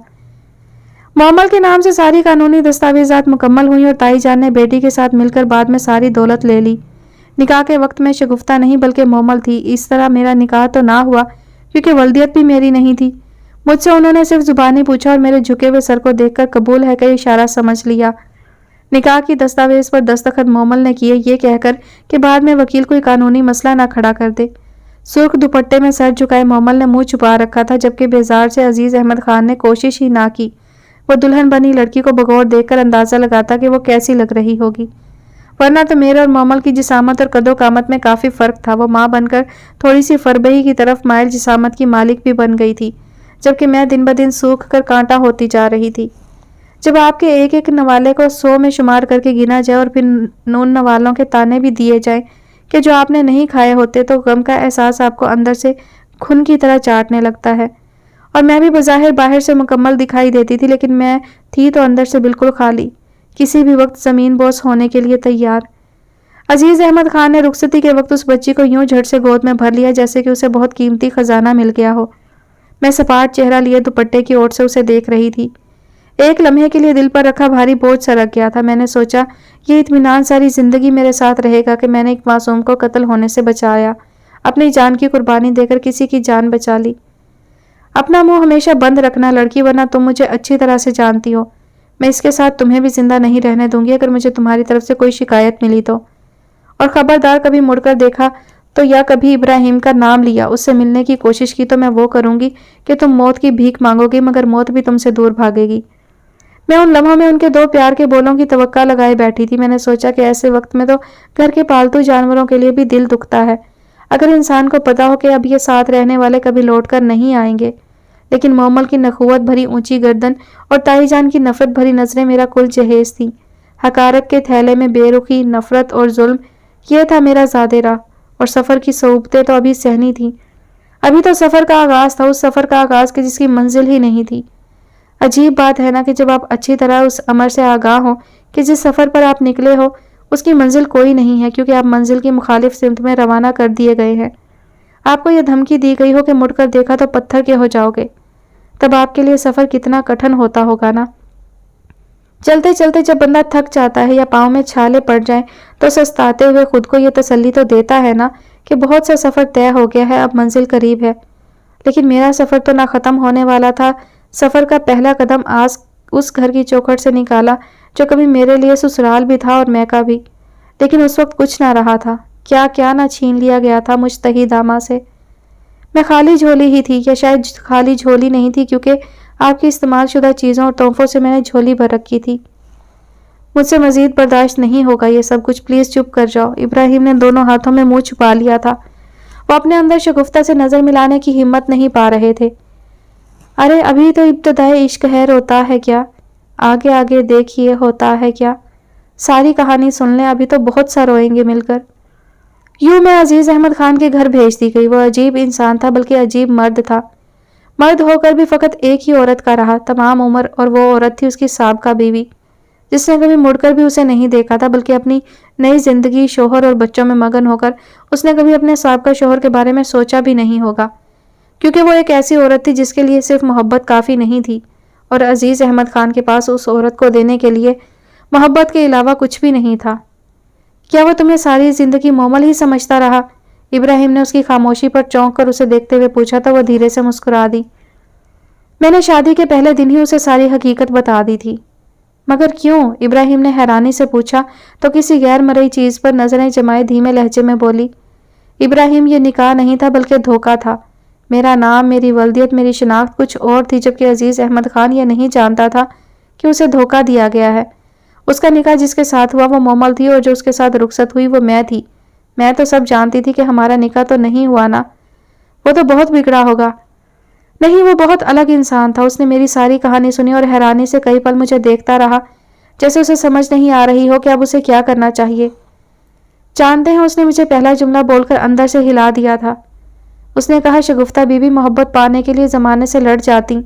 مومل کے نام سے ساری قانونی دستاویزات مکمل ہوئی اور تائی جان نے بیٹی کے ساتھ مل کر بعد میں ساری دولت لے لی۔ نکاح کے وقت میں شگفتہ نہیں بلکہ مومل تھی، اس طرح میرا نکاح تو نہ ہوا کیونکہ ولدیت بھی میری نہیں تھی۔ مجھ سے انہوں نے صرف زبانی پوچھا اور میرے جھکے ہوئے سر کو دیکھ کر قبول ہے کا اشارہ سمجھ لیا۔ نکاح کی دستاویز پر دستخط مومل نے کیے، یہ کہہ کر کہ بعد میں وکیل کوئی قانونی مسئلہ نہ کھڑا کر دے۔ سرخ دوپٹے میں سر جھکائے مومل نے منہ چھپا رکھا تھا، جبکہ بیزار سے عزیز احمد خان نے کوشش ہی نہ کی۔ وہ دلہن بنی لڑکی کو بغور دیکھ کر اندازہ لگاتا کہ وہ کیسی لگ رہی ہوگی، ورنہ تو میرے اور مومل کی جسامت اور قد و قامت میں کافی فرق تھا۔ وہ ماں بن کر تھوڑی سی فربہی کی طرف مائل جسامت کی مالک بھی بن گئی تھی، جبکہ میں دن بدن سوکھ کر کانٹا ہوتی جا رہی تھی۔ جب آپ کے ایک ایک نوالے کو 100 میں شمار کر کے گنا جائے اور پھر نون نوالوں کے تانے بھی دیے جائیں کہ جو آپ نے نہیں کھائے ہوتے، تو غم کا احساس آپ کو اندر سے خون کی طرح چاٹنے لگتا ہے۔ اور میں بھی بظاہر باہر سے مکمل دکھائی دیتی تھی، لیکن میں تھی تو اندر سے بالکل خالی، کسی بھی وقت زمین بوس ہونے کے لیے تیار۔ عزیز احمد خان نے رخصتی کے وقت اس بچی کو یوں جھٹ سے گود میں بھر لیا جیسے کہ اسے بہت قیمتی خزانہ مل گیا ہو۔ میں سپاٹ چہرہ لیے دوپٹے کی اوٹ سے اسے دیکھ رہی تھی۔ ایک لمحے کے لیے دل پر رکھا بھاری بوجھ سرک گیا تھا۔ میں نے سوچا یہ اطمینان ساری زندگی میرے ساتھ رہے گا کہ میں نے ایک معصوم کو قتل ہونے سے بچایا، اپنی جان کی قربانی دے کر کسی کی جان بچا لی۔ اپنا منہ ہمیشہ بند رکھنا لڑکی، ورنہ تم مجھے اچھی طرح سے جانتی ہو، میں اس کے ساتھ تمہیں بھی زندہ نہیں رہنے دوں گی اگر مجھے تمہاری طرف سے کوئی شکایت ملی تو۔ اور خبردار کبھی مڑ کر دیکھا تو یا کبھی ابراہیم کا نام لیا، اس سے ملنے کی کوشش کی تو میں وہ کروں گی کہ تم موت کی بھیک مانگو گی، مگر موت بھی تم سے دور بھاگے گی۔ میں ان لمحوں میں ان کے 2 پیار کے بولوں کی توقع لگائے بیٹھی تھی۔ میں نے سوچا کہ ایسے وقت میں تو گھر کے پالتو جانوروں کے لیے بھی دل دکھتا ہے اگر انسان کو پتا ہو کہ اب یہ ساتھ رہنے والے کبھی لوٹ کر نہیں آئیں گے۔ لیکن مومل کی نخوت بھری اونچی گردن اور تائی جان کی نفرت بھری نظریں میرا کل جہیز تھیں۔ حقارت کے تھیلے میں بے رخی، نفرت اور ظلم، یہ تھا میرا زادِ راہ، اور سفر کی صعوبتیں تو ابھی سہنی تھیں۔ ابھی تو سفر کا آغاز تھا، اس سفر کا آغاز کہ جس کی منزل ہی نہیں تھی۔ عجیب بات ہے نا کہ جب آپ اچھی طرح اس امر سے آگاہ ہوں کہ جس سفر پر آپ نکلے ہو اس کی منزل کوئی نہیں ہے، کیونکہ آپ منزل کی مخالف سمت میں روانہ کر دیے گئے ہیں۔ آپ کو یہ دھمکی دی گئی ہو کہ مڑ کر دیکھا تو پتھر کے ہو جاؤ گے، تب آپ کے لیے سفر کتنا کٹھن ہوتا ہوگا نا۔ چلتے چلتے جب بندہ تھک جاتا ہے یا پاؤں میں چھالے پڑ جائیں تو سستاتے ہوئے خود کو یہ تسلی تو دیتا ہے نا کہ بہت سا سفر طے ہو گیا ہے، اب منزل قریب ہے۔ لیکن میرا سفر تو نہ ختم ہونے والا تھا۔ سفر کا پہلا قدم آج اس گھر کی چوکھٹ سے نکالا جو کبھی میرے لیے سسرال بھی تھا اور میکہ بھی، لیکن اس وقت کچھ نہ رہا تھا، کیا کیا نہ چھین لیا گیا تھا مشتہی دامہ سے۔ میں خالی جھولی ہی تھی، یا شاید خالی جھولی نہیں تھی، کیونکہ آپ کی استعمال شدہ چیزوں اور تحفوں سے میں نے جھولی بھر رکھی تھی۔ مجھ سے مزید برداشت نہیں ہوگا یہ سب کچھ، پلیز چپ کر جاؤ۔ ابراہیم نے دونوں ہاتھوں میں منہ چھپا لیا تھا، وہ اپنے اندر شگفتہ سے نظر ملانے کی ہمت نہیں پا رہے تھے۔ ارے ابھی تو ابتدائے عشق ہے، روتا ہے کیا؟ آگے آگے دیکھیے ہوتا ہے کیا؟ ساری کہانی سن لیں، ابھی تو بہت سا روئیں گے مل کر۔ یوں میں عزیز احمد خان کے گھر بھیج دی گئی۔ وہ عجیب انسان تھا، بلکہ عجیب مرد تھا۔ مرد ہو کر بھی فقط ایک ہی عورت کا رہا تمام عمر، اور وہ عورت تھی اس کی سابقہ بیوی، جس نے کبھی مڑ کر بھی اسے نہیں دیکھا تھا، بلکہ اپنی نئی زندگی، شوہر اور بچوں میں مگن ہو کر اس نے کبھی اپنے سابقہ شوہر کے بارے میں سوچا بھی نہیں ہوگا، کیونکہ وہ ایک ایسی عورت تھی جس کے لیے صرف محبت کافی نہیں تھی، اور عزیز احمد خان کے پاس اس عورت کو دینے کے لیے محبت کے علاوہ کچھ بھی نہیں تھا۔ کیا وہ تمہیں ساری زندگی مومل ہی سمجھتا رہا؟ ابراہیم نے اس کی خاموشی پر چونک کر اسے دیکھتے ہوئے پوچھا تو وہ دھیرے سے مسکرا دی۔ میں نے شادی کے پہلے دن ہی اسے ساری حقیقت بتا دی تھی۔ مگر کیوں؟ ابراہیم نے حیرانی سے پوچھا تو کسی غیر مرئی چیز پر نظریں جمائے دھیمے لہجے میں بولی، ابراہیم یہ نکاح نہیں تھا بلکہ دھوکہ تھا، میرا نام، میری ولدیت، میری شناخت کچھ اور تھی، جبکہ عزیز احمد خان یہ نہیں جانتا تھا کہ اسے دھوکہ دیا گیا ہے۔ اس کا نکاح جس کے ساتھ ہوا وہ مومل تھی، اور جو اس کے ساتھ رخصت ہوئی وہ میں تھی۔ میں تو سب جانتی تھی کہ ہمارا نکاح تو نہیں ہوا نا، وہ تو بہت بگڑا ہوگا۔ نہیں، وہ بہت الگ انسان تھا۔ اس نے میری ساری کہانی سنی اور حیرانی سے کئی پل مجھے دیکھتا رہا، جیسے اسے سمجھ نہیں آ رہی ہو کہ اب اسے کیا کرنا چاہیے۔ جانتے ہیں، اس نے مجھے پہلا جملہ بول کر اندر سے ہلا دیا تھا۔ اس نے کہا، شگفتہ بی بی، محبت پانے کے لیے زمانے سے لڑ جاتی،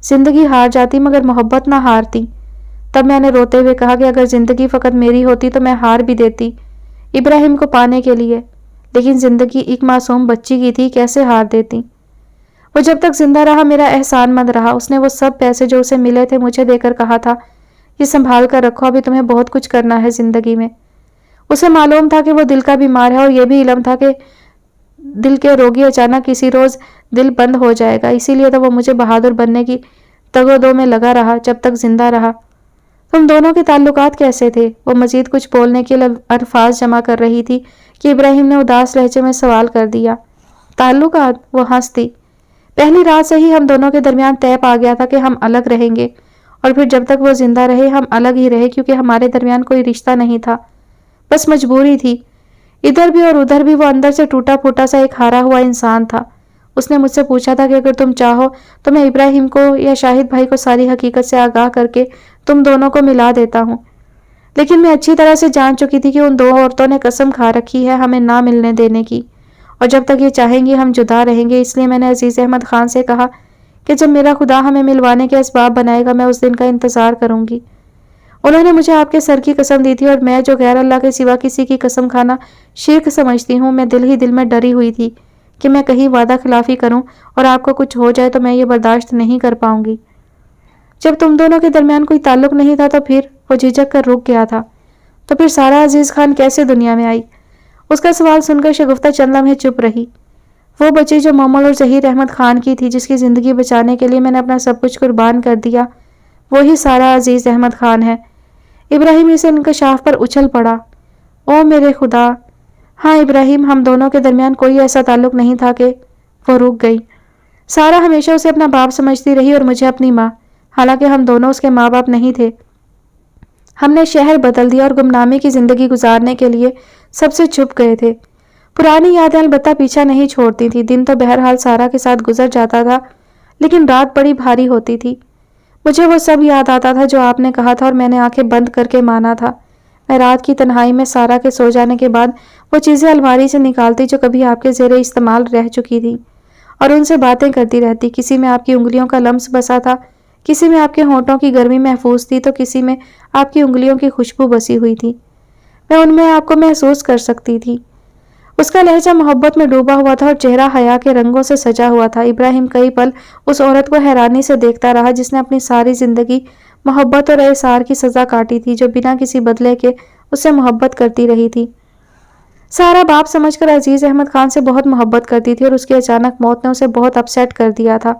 زندگی ہار جاتی، مگر محبت نہ ہارتی۔ تب میں نے روتے ہوئے کہا کہ اگر زندگی فقط میری ہوتی تو میں ہار بھی دیتی ابراہیم کو پانے کے لیے، لیکن زندگی ایک معصوم بچی کی تھی، کیسے ہار دیتی؟ وہ جب تک زندہ رہا میرا احسان مند رہا۔ اس نے وہ سب پیسے جو اسے ملے تھے مجھے دے کر کہا تھا، یہ سنبھال کر رکھو، ابھی تمہیں بہت کچھ کرنا ہے زندگی میں۔ اسے معلوم تھا کہ وہ دل کا بیمار ہے، اور یہ بھی علم تھا کہ دل کے روگی اچانک کسی روز دل بند ہو جائے گا۔ اسی لیے تو وہ مجھے بہادر بننے کی تگ و دو میں لگا رہا جب تک زندہ رہا۔ تم دونوں کے تعلقات کیسے تھے؟ وہ مزید کچھ بولنے کے لیے الفاظ جمع کر رہی تھی کہ ابراہیم نے اداس لہجے میں سوال کر دیا۔ تعلقات؟ وہ ہنس دی۔ پہلی رات سے ہی ہم دونوں کے درمیان طے پا گیا تھا کہ ہم الگ رہیں گے، اور پھر جب تک وہ زندہ رہے ہم الگ ہی رہے، کیونکہ ہمارے درمیان کوئی رشتہ نہیں تھا، بس مجبوری تھی۔ ادھر بھی اور ادھر بھی وہ اندر سے ٹوٹا پھوٹا سا ایک ہارا ہوا انسان تھا۔ اس نے مجھ سے پوچھا تھا کہ اگر تم چاہو تو میں ابراہیم کو یا شاہد بھائی کو ساری حقیقت سے آگاہ کر کے تم دونوں کو ملا دیتا ہوں، لیکن میں اچھی طرح سے جان چکی تھی کہ ان دو عورتوں نے قسم کھا رکھی ہے ہمیں نہ ملنے دینے کی، اور جب تک یہ چاہیں گی ہم جدا رہیں گے۔ اس لیے میں نے عزیز احمد خان سے کہا کہ جب میرا خدا ہمیں ملوانے کے اسباب بنائے گا میں اس دن کا انتظار کروں گی۔ انہوں نے مجھے آپ کے سر کی قسم دی تھی، اور میں جو غیر اللہ کے سوا کسی کی قسم کھانا شرک سمجھتی ہوں، میں دل ہی دل میں ڈری ہوئی تھی کہ میں کہیں وعدہ خلافی کروں اور آپ کو کچھ ہو جائے تو میں یہ برداشت نہیں کر پاؤں گی۔ جب تم دونوں کے درمیان کوئی تعلق نہیں تھا تو پھر وہ جھجک کر رک گیا تھا۔ تو پھر سارا عزیز خان کیسے دنیا میں آئی؟ اس کا سوال سن کر شگفتہ چند لمحے چپ رہی۔ وہ بچی جو مومل اور ظہیر احمد خان کی تھی، جس کی زندگی بچانے کے لیے میں نے اپنا سب کچھ قربان کر دیا، وہی سارا عزیز احمد خان ہے۔ ابراہیم اسے انکشاف پر اچھل پڑا۔ او میرے خدا! ہاں ابراہیم، ہم دونوں کے درمیان کوئی ایسا تعلق نہیں تھا کہ… وہ رک گئی۔ سارا ہمیشہ اسے اپنا باپ سمجھتی رہی اور مجھے اپنی ماں، حالانکہ ہم دونوں اس کے ماں باپ نہیں تھے۔ ہم نے شہر بدل دیا اور گمنامی کی زندگی گزارنے کے لیے سب سے چھپ گئے تھے۔ پرانی یادیں البتہ پیچھا نہیں چھوڑتی تھی۔ دن تو بہرحال سارا کے ساتھ گزر جاتا تھا، لیکن رات بڑی بھاری ہوتی تھی۔ مجھے وہ سب یاد آتا تھا جو آپ نے کہا تھا اور میں نے آنکھیں بند کر کے مانا تھا۔ میں رات کی تنہائی میں سارا کے سو جانے کے بعد وہ چیزیں الماری سے نکالتی جو کبھی آپ کے زیر استعمال رہ چکی تھی، اور ان سے باتیں کرتی رہتی۔ کسی میں آپ کی انگلیوں کا لمس بسا تھا، کسی میں آپ کے ہونٹوں کی گرمی محفوظ تھی، تو کسی میں آپ کی انگلیوں کی خوشبو بسی ہوئی تھی۔ میں ان میں آپ کو محسوس کر سکتی تھی۔ اس کا لہجہ محبت میں ڈوبا ہوا تھا اور چہرہ حیا کے رنگوں سے سجا ہوا تھا۔ ابراہیم کئی پل اس عورت کو حیرانی سے دیکھتا رہا جس نے اپنی ساری زندگی محبت اور احسار کی سزا کاٹی تھی، جو بنا کسی بدلے کے اس سے محبت کرتی رہی تھی۔ سارا باپ سمجھ کر عزیز احمد خان سے بہت محبت کرتی تھی، اور اس کی اچانک موت نے اسے بہت اپسیٹ کر دیا تھا۔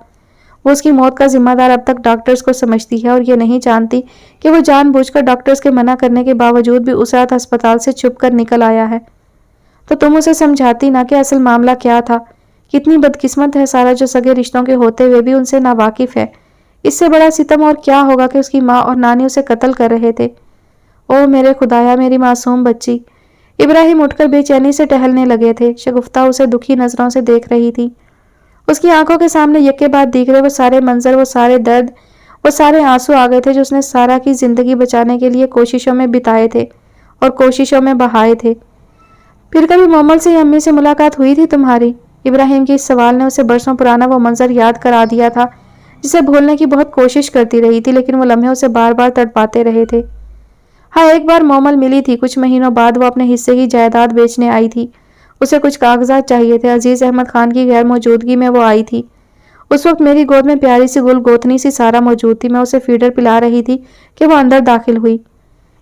وہ اس کی موت کا ذمہ دار اب تک ڈاکٹرز کو سمجھتی ہے، اور یہ نہیں جانتی کہ وہ جان بوجھ کر ڈاکٹرز کے منع کرنے کے باوجود بھی اس رات ہسپتال سے چھپ کر نکل آیا ہے۔ تو تم اسے سمجھاتی نہ کہ اصل معاملہ کیا تھا۔ کتنی بدقسمت ہے سارا جو سگے رشتوں کے ہوتے ہوئے بھی ان سے ناواقف ہے۔ اس سے بڑا ستم اور کیا ہوگا کہ اس کی ماں اور نانی اسے قتل کر رہے تھے۔ او میرے خدایا، میری معصوم بچی! ابراہیم اٹھ کر بے چینی سے ٹہلنے لگے تھے۔ شگفتہ اسے دکھی نظروں سے دیکھ رہی تھی۔ اس کی آنکھوں کے سامنے یکے بعد دیگرے وہ سارے منظر، وہ سارے درد، وہ سارے آنسو آ گئے تھے جو اس نے سارا کی زندگی بچانے کے لیے کوششوں میں بتائے تھے اور کوششوں میں بہائے تھے۔ پھر کبھی مومل سے یا امی سے ملاقات ہوئی تھی تمہاری؟ ابراہیم کے اس سوال نے اسے برسوں پرانا وہ منظر یاد کرا دیا تھا جسے بھولنے کی بہت کوشش کرتی رہی تھی، لیکن وہ لمحے اسے بار بار تڑپاتے رہے تھے۔ ہاں، ایک بار مومل ملی تھی۔ کچھ مہینوں بعد وہ اپنے حصے کی جائیداد بیچنے آئی تھی۔ اسے کچھ کاغذات چاہیے تھے۔ عزیز احمد خان کی غیر موجودگی میں وہ آئی تھی۔ اس وقت میری گود میں پیاری سی گل گوتنی سی سارا موجود تھی۔ میں اسے فیڈر پلا رہی تھی کہ وہ اندر داخل ہوئی۔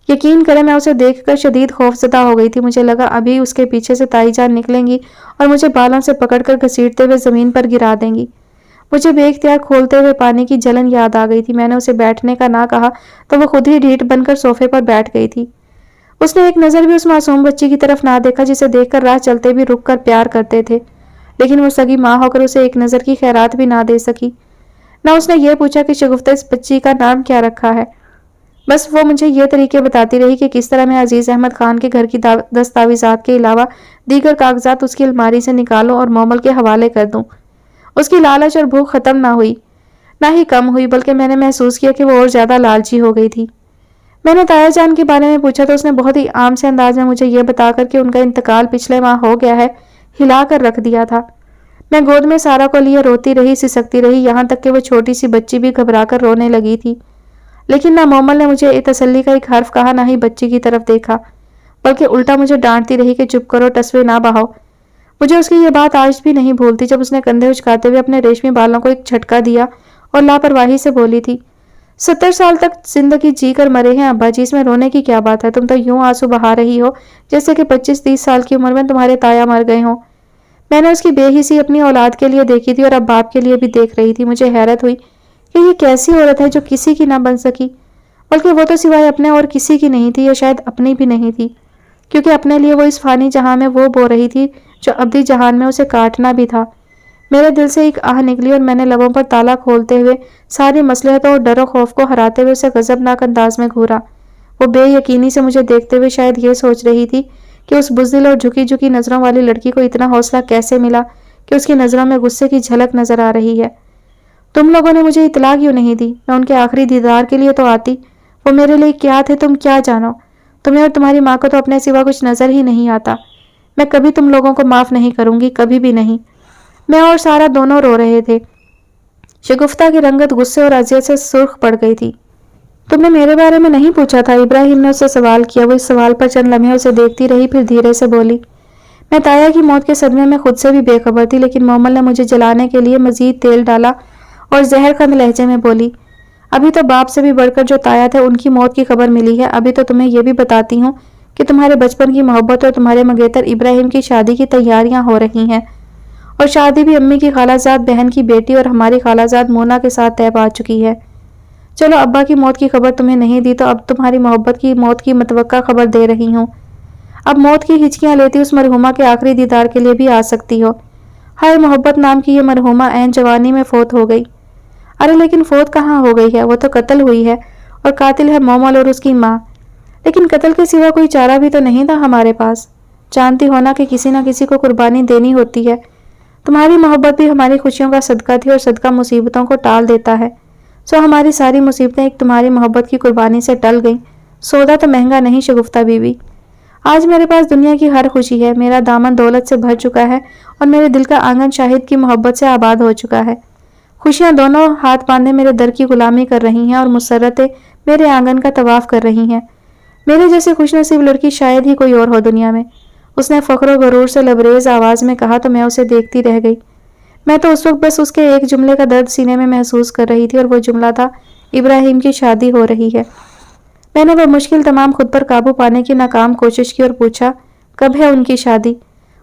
یقین کریں میں اسے دیکھ کر شدید خوف زدہ ہو گئی تھی۔ مجھے لگا ابھی اس کے پیچھے سے تائی جان نکلیں گی اور مجھے بالوں سے پکڑ کر گھسیٹتے ہوئے زمین پر گرا دیں گی۔ مجھے بے اختیار کھولتے ہوئے پانی کی جلن یاد آ گئی تھی۔ میں نے اسے بیٹھنے کا نہ کہا تو وہ خود ہی ڈھیٹ بن کر صوفے پر بیٹھ گئی تھی۔ اس نے ایک نظر بھی اس معصوم بچی کی طرف نہ دیکھا جسے دیکھ کر راہ چلتے بھی رک کر پیار کرتے تھے۔ لیکن وہ سگی ماں ہو کر اسے ایک نظر کی خیرات بھی نہ دے سکی۔ نہ اس نے یہ پوچھا کہ شگفتہ اس بچی کا نام کیا رکھا ہے۔ بس وہ مجھے یہ طریقے بتاتی رہی کہ کس طرح میں عزیز احمد خان کے گھر کی دستاویزات کے علاوہ دیگر کاغذات اس کی الماری سے نکالوں اور مومل کے حوالے کر دوں۔ اس کی لالچ اور بھوک ختم نہ ہوئی، نہ ہی کم ہوئی، بلکہ میں نے محسوس کیا کہ وہ اور زیادہ لالچی ہو گئی تھی۔ میں نے تایا جان کے بارے میں پوچھا تو اس نے بہت ہی عام سے انداز میں مجھے یہ بتا کر کہ ان کا انتقال پچھلے ماہ ہو گیا ہے، ہلا کر رکھ دیا تھا۔ میں گود میں سارا کو لیے روتی رہی، سسکتی رہی، یہاں تک کہ وہ چھوٹی سی بچی بھی گھبرا کر رونے لگی تھی۔ لیکن نہ مومل نے مجھے تسلی کا ایک حرف کہا، نہ ہی بچی کی طرف دیکھا، بلکہ الٹا مجھے ڈانٹتی رہی کہ چپ کرو، ٹسوے نہ بہاؤ۔ مجھے اس کی یہ بات آج بھی نہیں بھولتی جب اس نے کندھے اچکاتے ہوئے اپنے ریشمی بالوں کو ایک جھٹکا دیا اور لاپرواہی سے بولی تھی، 70 سال تک زندگی جی کر مرے ہیں ابا جی، اس میں رونے کی کیا بات ہے؟ تم تو یوں آنسو بہا رہی ہو جیسے کہ 25-30 سال کی عمر میں تمہارے تایا مر گئے ہوں۔ میں نے اس کی بے حسی اپنی اولاد کے لیے دیکھی تھی اور اب باپ کے لیے بھی دیکھ رہی تھی۔ مجھے حیرت ہوئی کہ یہ کیسی عورت ہے جو کسی کی نہ بن سکی، بلکہ وہ تو سوائے اپنے اور کسی کی نہیں تھی، یا شاید اپنی بھی نہیں تھی، کیونکہ اپنے لیے وہ اس فانی جہاں میں وہ بو رہی تھی جو ابدی جہان میں اسے کاٹنا بھی تھا۔ میرے دل سے ایک آہ نکلی اور میں نے لبوں پر تالا کھولتے ہوئے ساری مصلحتوں اور ڈر و خوف کو ہراتے ہوئے اسے غضبناک انداز میں گھورا۔ وہ بے یقینی سے مجھے دیکھتے ہوئے شاید یہ سوچ رہی تھی کہ اس بزدل اور جھکی جھکی نظروں والی لڑکی کو اتنا حوصلہ کیسے ملا کہ اس کی نظروں میں غصے کی جھلک نظر آ رہی ہے۔ تم لوگوں نے مجھے اطلاع کیوں نہیں دی؟ میں ان کے آخری دیدار کے لیے تو آتی۔ وہ میرے لیے کیا تھے تم کیا جانو؟ تمہیں اور تمہاری ماں کو تو اپنے سوا کچھ نظر ہی نہیں آتا۔ میں کبھی تم لوگوں کو معاف نہیں کروں گی، کبھی بھی نہیں۔ میں اور سارا دونوں رو رہے تھے۔ شگفتہ کی رنگت غصے اور اذیت سے سرخ پڑ گئی تھی۔ تم نے میرے بارے میں نہیں پوچھا تھا؟ ابراہیم نے اس سے سوال کیا۔ وہ اس سوال پر چند لمحے اسے دیکھتی رہی، پھر دھیرے سے بولی، میں تایا کی موت کے صدمے میں خود سے بھی بے خبر تھی، لیکن مومل نے مجھے جلانے کے لیے مزید تیل ڈالا اور زہر خند لہجے میں بولی، ابھی تو باپ سے بھی بڑھ کر جو تایا تھے ان کی موت کی خبر ملی ہے۔ ابھی تو تمہیں یہ بھی بتاتی ہوں کہ تمہارے بچپن کی محبت اور تمہارے منگیتر ابراہیم کی شادی کی تیاریاں ہو رہی ہیں، اور شادی بھی امی کی خالہ زاد بہن کی بیٹی اور ہماری خالہ زاد مونا کے ساتھ طے پا چکی ہے۔ چلو ابا کی موت کی خبر تمہیں نہیں دی تو اب تمہاری محبت کی موت کی متوقع خبر دے رہی ہوں۔ اب موت کی ہچکیاں لیتی اس مرحومہ کے آخری دیدار کے لیے بھی آ سکتی ہو۔ ہائے محبت نام کی یہ مرحومہ عین جوانی میں فوت ہو گئی۔ ارے لیکن فوت کہاں ہو گئی ہے؟ وہ تو قتل ہوئی ہے، اور قاتل ہے مومل اور اس کی ماں۔ لیکن قتل کے سوا کوئی چارہ بھی تو نہیں تھا ہمارے پاس۔ جانتی ہو نا کہ کسی نہ کسی کو قربانی دینی ہوتی ہے۔ تمہاری محبت بھی ہماری خوشیوں کا صدقہ تھی، اور صدقہ مصیبتوں کو ٹال دیتا ہے۔ سو ہماری ساری مصیبتیں ایک تمہاری محبت کی قربانی سے ٹل گئیں۔ سودا تو مہنگا نہیں شگفتہ بیوی۔ آج میرے پاس دنیا کی ہر خوشی ہے، میرا دامن دولت سے بھر چکا ہے، اور میرے دل کا آنگن شاہد کی محبت سے آباد ہو چکا ہے۔ خوشیاں دونوں ہاتھ باندھے میرے در کی غلامی کر رہی ہیں، اور مسرتیں میرے آنگن کا طواف کر رہی ہیں۔ میرے جیسے خوش نصیب لڑکی شاید ہی کوئی اور ہو دنیا میں۔ اس نے فخر و غرور سے لبریز آواز میں کہا تو میں اسے دیکھتی رہ گئی۔ میں تو اس وقت بس اس کے ایک جملے کا درد سینے میں محسوس کر رہی تھی، اور وہ جملہ تھا، ابراہیم کی شادی ہو رہی ہے۔ میں نے بمشکل تمام خود پر قابو پانے کی ناکام کوشش کی اور پوچھا، کب ہے ان کی شادی؟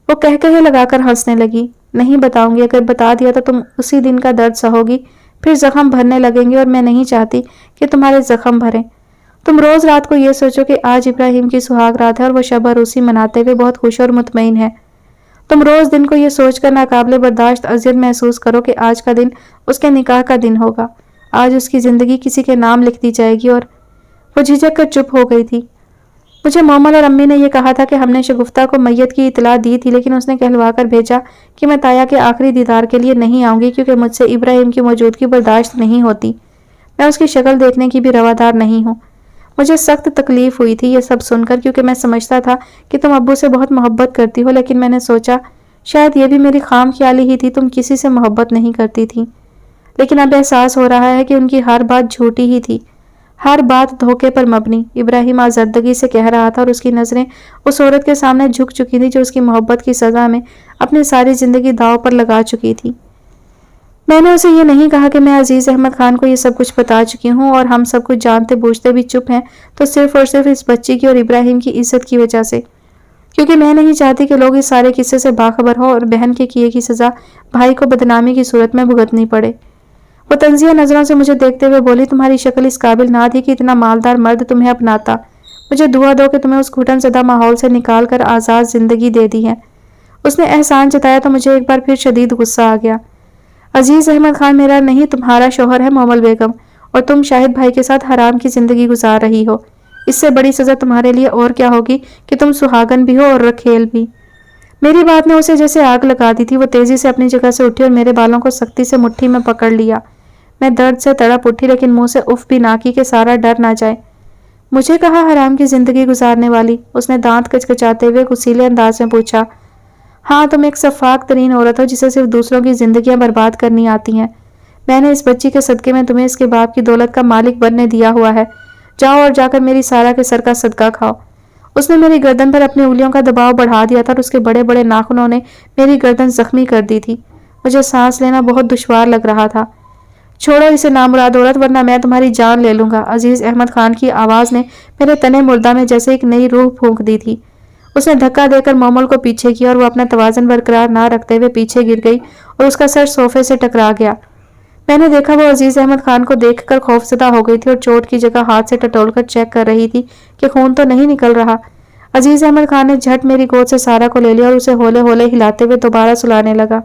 وہ کہے لگا کر ہنسنے لگی، نہیں بتاؤں گی، اگر بتا دیا تو تم اسی دن کا درد سہو گی، پھر زخم بھرنے لگیں گے، اور میں نہیں چاہتی کہ تمہارے زخم بھریں۔ تم روز رات کو یہ سوچو کہ آج ابراہیم کی سہاگ رات ہے اور وہ شب عروسی مناتے ہوئے بہت خوش اور مطمئن ہے۔ تم روز دن کو یہ سوچ کر ناقابل برداشت اذیت محسوس کرو کہ آج کا دن اس کے نکاح کا دن ہوگا، آج اس کی زندگی کسی کے نام لکھ دی جائے گی۔ اور وہ جھجک کر چپ ہو گئی تھی۔ مجھے مومل اور امی نے یہ کہا تھا کہ ہم نے شگفتہ کو میت کی اطلاع دی تھی، لیکن اس نے کہلوا کر بھیجا کہ میں تایا کے آخری دیدار کے لیے نہیں آؤں گی، کیونکہ مجھ سے ابراہیم کی موجودگی برداشت نہیں ہوتی۔ میں اس کی شکل دیکھنے کی بھی روادار نہیں ہوں۔ مجھے سخت تکلیف ہوئی تھی یہ سب سن کر، کیونکہ میں سمجھتا تھا کہ تم ابو سے بہت محبت کرتی ہو، لیکن میں نے سوچا شاید یہ بھی میری خام خیالی ہی تھی، تم کسی سے محبت نہیں کرتی تھی۔ لیکن اب احساس ہو رہا ہے کہ ان کی ہر بات جھوٹی ہی تھی، ہر بات دھوکے پر مبنی۔ ابراہیم آزردگی سے کہہ رہا تھا، اور اس کی نظریں اس عورت کے سامنے جھک چکی تھی جو اس کی محبت کی سزا میں اپنی ساری زندگی داؤ پر لگا چکی تھی۔ میں نے اسے یہ نہیں کہا کہ میں عزیز احمد خان کو یہ سب کچھ بتا چکی ہوں، اور ہم سب کچھ جانتے بوجھتے بھی چپ ہیں تو صرف اور صرف اس بچی کی اور ابراہیم کی عزت کی وجہ سے، کیونکہ میں نہیں چاہتی کہ لوگ اس سارے قصے سے باخبر ہو اور بہن کے کیے کی سزا بھائی کو بدنامی کی صورت میں بھگتنی پڑے۔ وہ طنزیہ نظروں سے مجھے دیکھتے ہوئے بولی، تمہاری شکل اس قابل نہ تھی کہ اتنا مالدار مرد تمہیں اپناتا۔ مجھے دعا دو کہ تمہیں اس گھٹن زدہ ماحول سے نکال کر آزاد زندگی دے دی ہے۔ اس نے احسان جتایا تو مجھے ایک بار پھر شدید غصہ آ گیا۔ عزیز احمد خان میرا نہیں تمہارا شوہر ہے مومل بیگم، اور تم شاہد بھائی کے ساتھ حرام کی زندگی گزار رہی ہو۔ اس سے بڑی سزا تمہارے لیے اور کیا ہوگی کہ تم سہاگن بھی ہو اور رکھیل بھی۔ میری بات نے اسے جیسے آگ لگا دی تھی۔ وہ تیزی سے اپنی جگہ سے اٹھی اور میرے بالوں کو سختی سے مٹھی میں پکڑ لیا۔ میں درد سے تڑپ اٹھی لیکن منہ سے اف بھی نہ کی کہ سارا ڈر نہ جائے۔ مجھے کہا حرام کی زندگی گزارنے والی؟ اس نے دانت کچکچاتے ہوئے غصیلے انداز میں پوچھا۔ ہاں، تم ایک سفاک ترین عورت ہو جسے صرف دوسروں کی زندگیاں برباد کرنی آتی ہیں۔ میں نے اس بچی کے صدقے میں تمہیں اس کے باپ کی دولت کا مالک بننے دیا ہوا ہے۔ جاؤ اور جا کر میری سارا کے سر کا صدقہ کھاؤ۔ اس نے میری گردن پر اپنی انگلیوں کا دباؤ بڑھا دیا تھا اور اس کے بڑے بڑے ناخنوں نے میری گردن زخمی کر دی تھی۔ مجھے سانس لینا بہت دشوار لگ رہا تھا۔ چھوڑو اسے نامراد عورت، ورنہ میں تمہاری جان لے لوں گا۔ عزیز احمد خان کی آواز نے میرے تنے مردہ میں جیسے ایک نئی روح پھونک دی تھی۔ اس نے دھکا دے کر مومل کو پیچھے کیا اور وہ اپنا توازن برقرار نہ رکھتے ہوئے پیچھے گر گئی اور اس کا سر صوفے سے ٹکرا گیا۔ میں نے دیکھا وہ عزیز احمد خان کو دیکھ کر خوفزدہ ہو گئی تھی اور چوٹ کی جگہ ہاتھ سے ٹٹول کر چیک کر رہی تھی کہ خون تو نہیں نکل رہا۔ عزیز احمد خان نے جھٹ میری گود سے سارا کو لے لیا اور اسے ہولے ہولے ہلاتے ہوئے دوبارہ سلانے لگا۔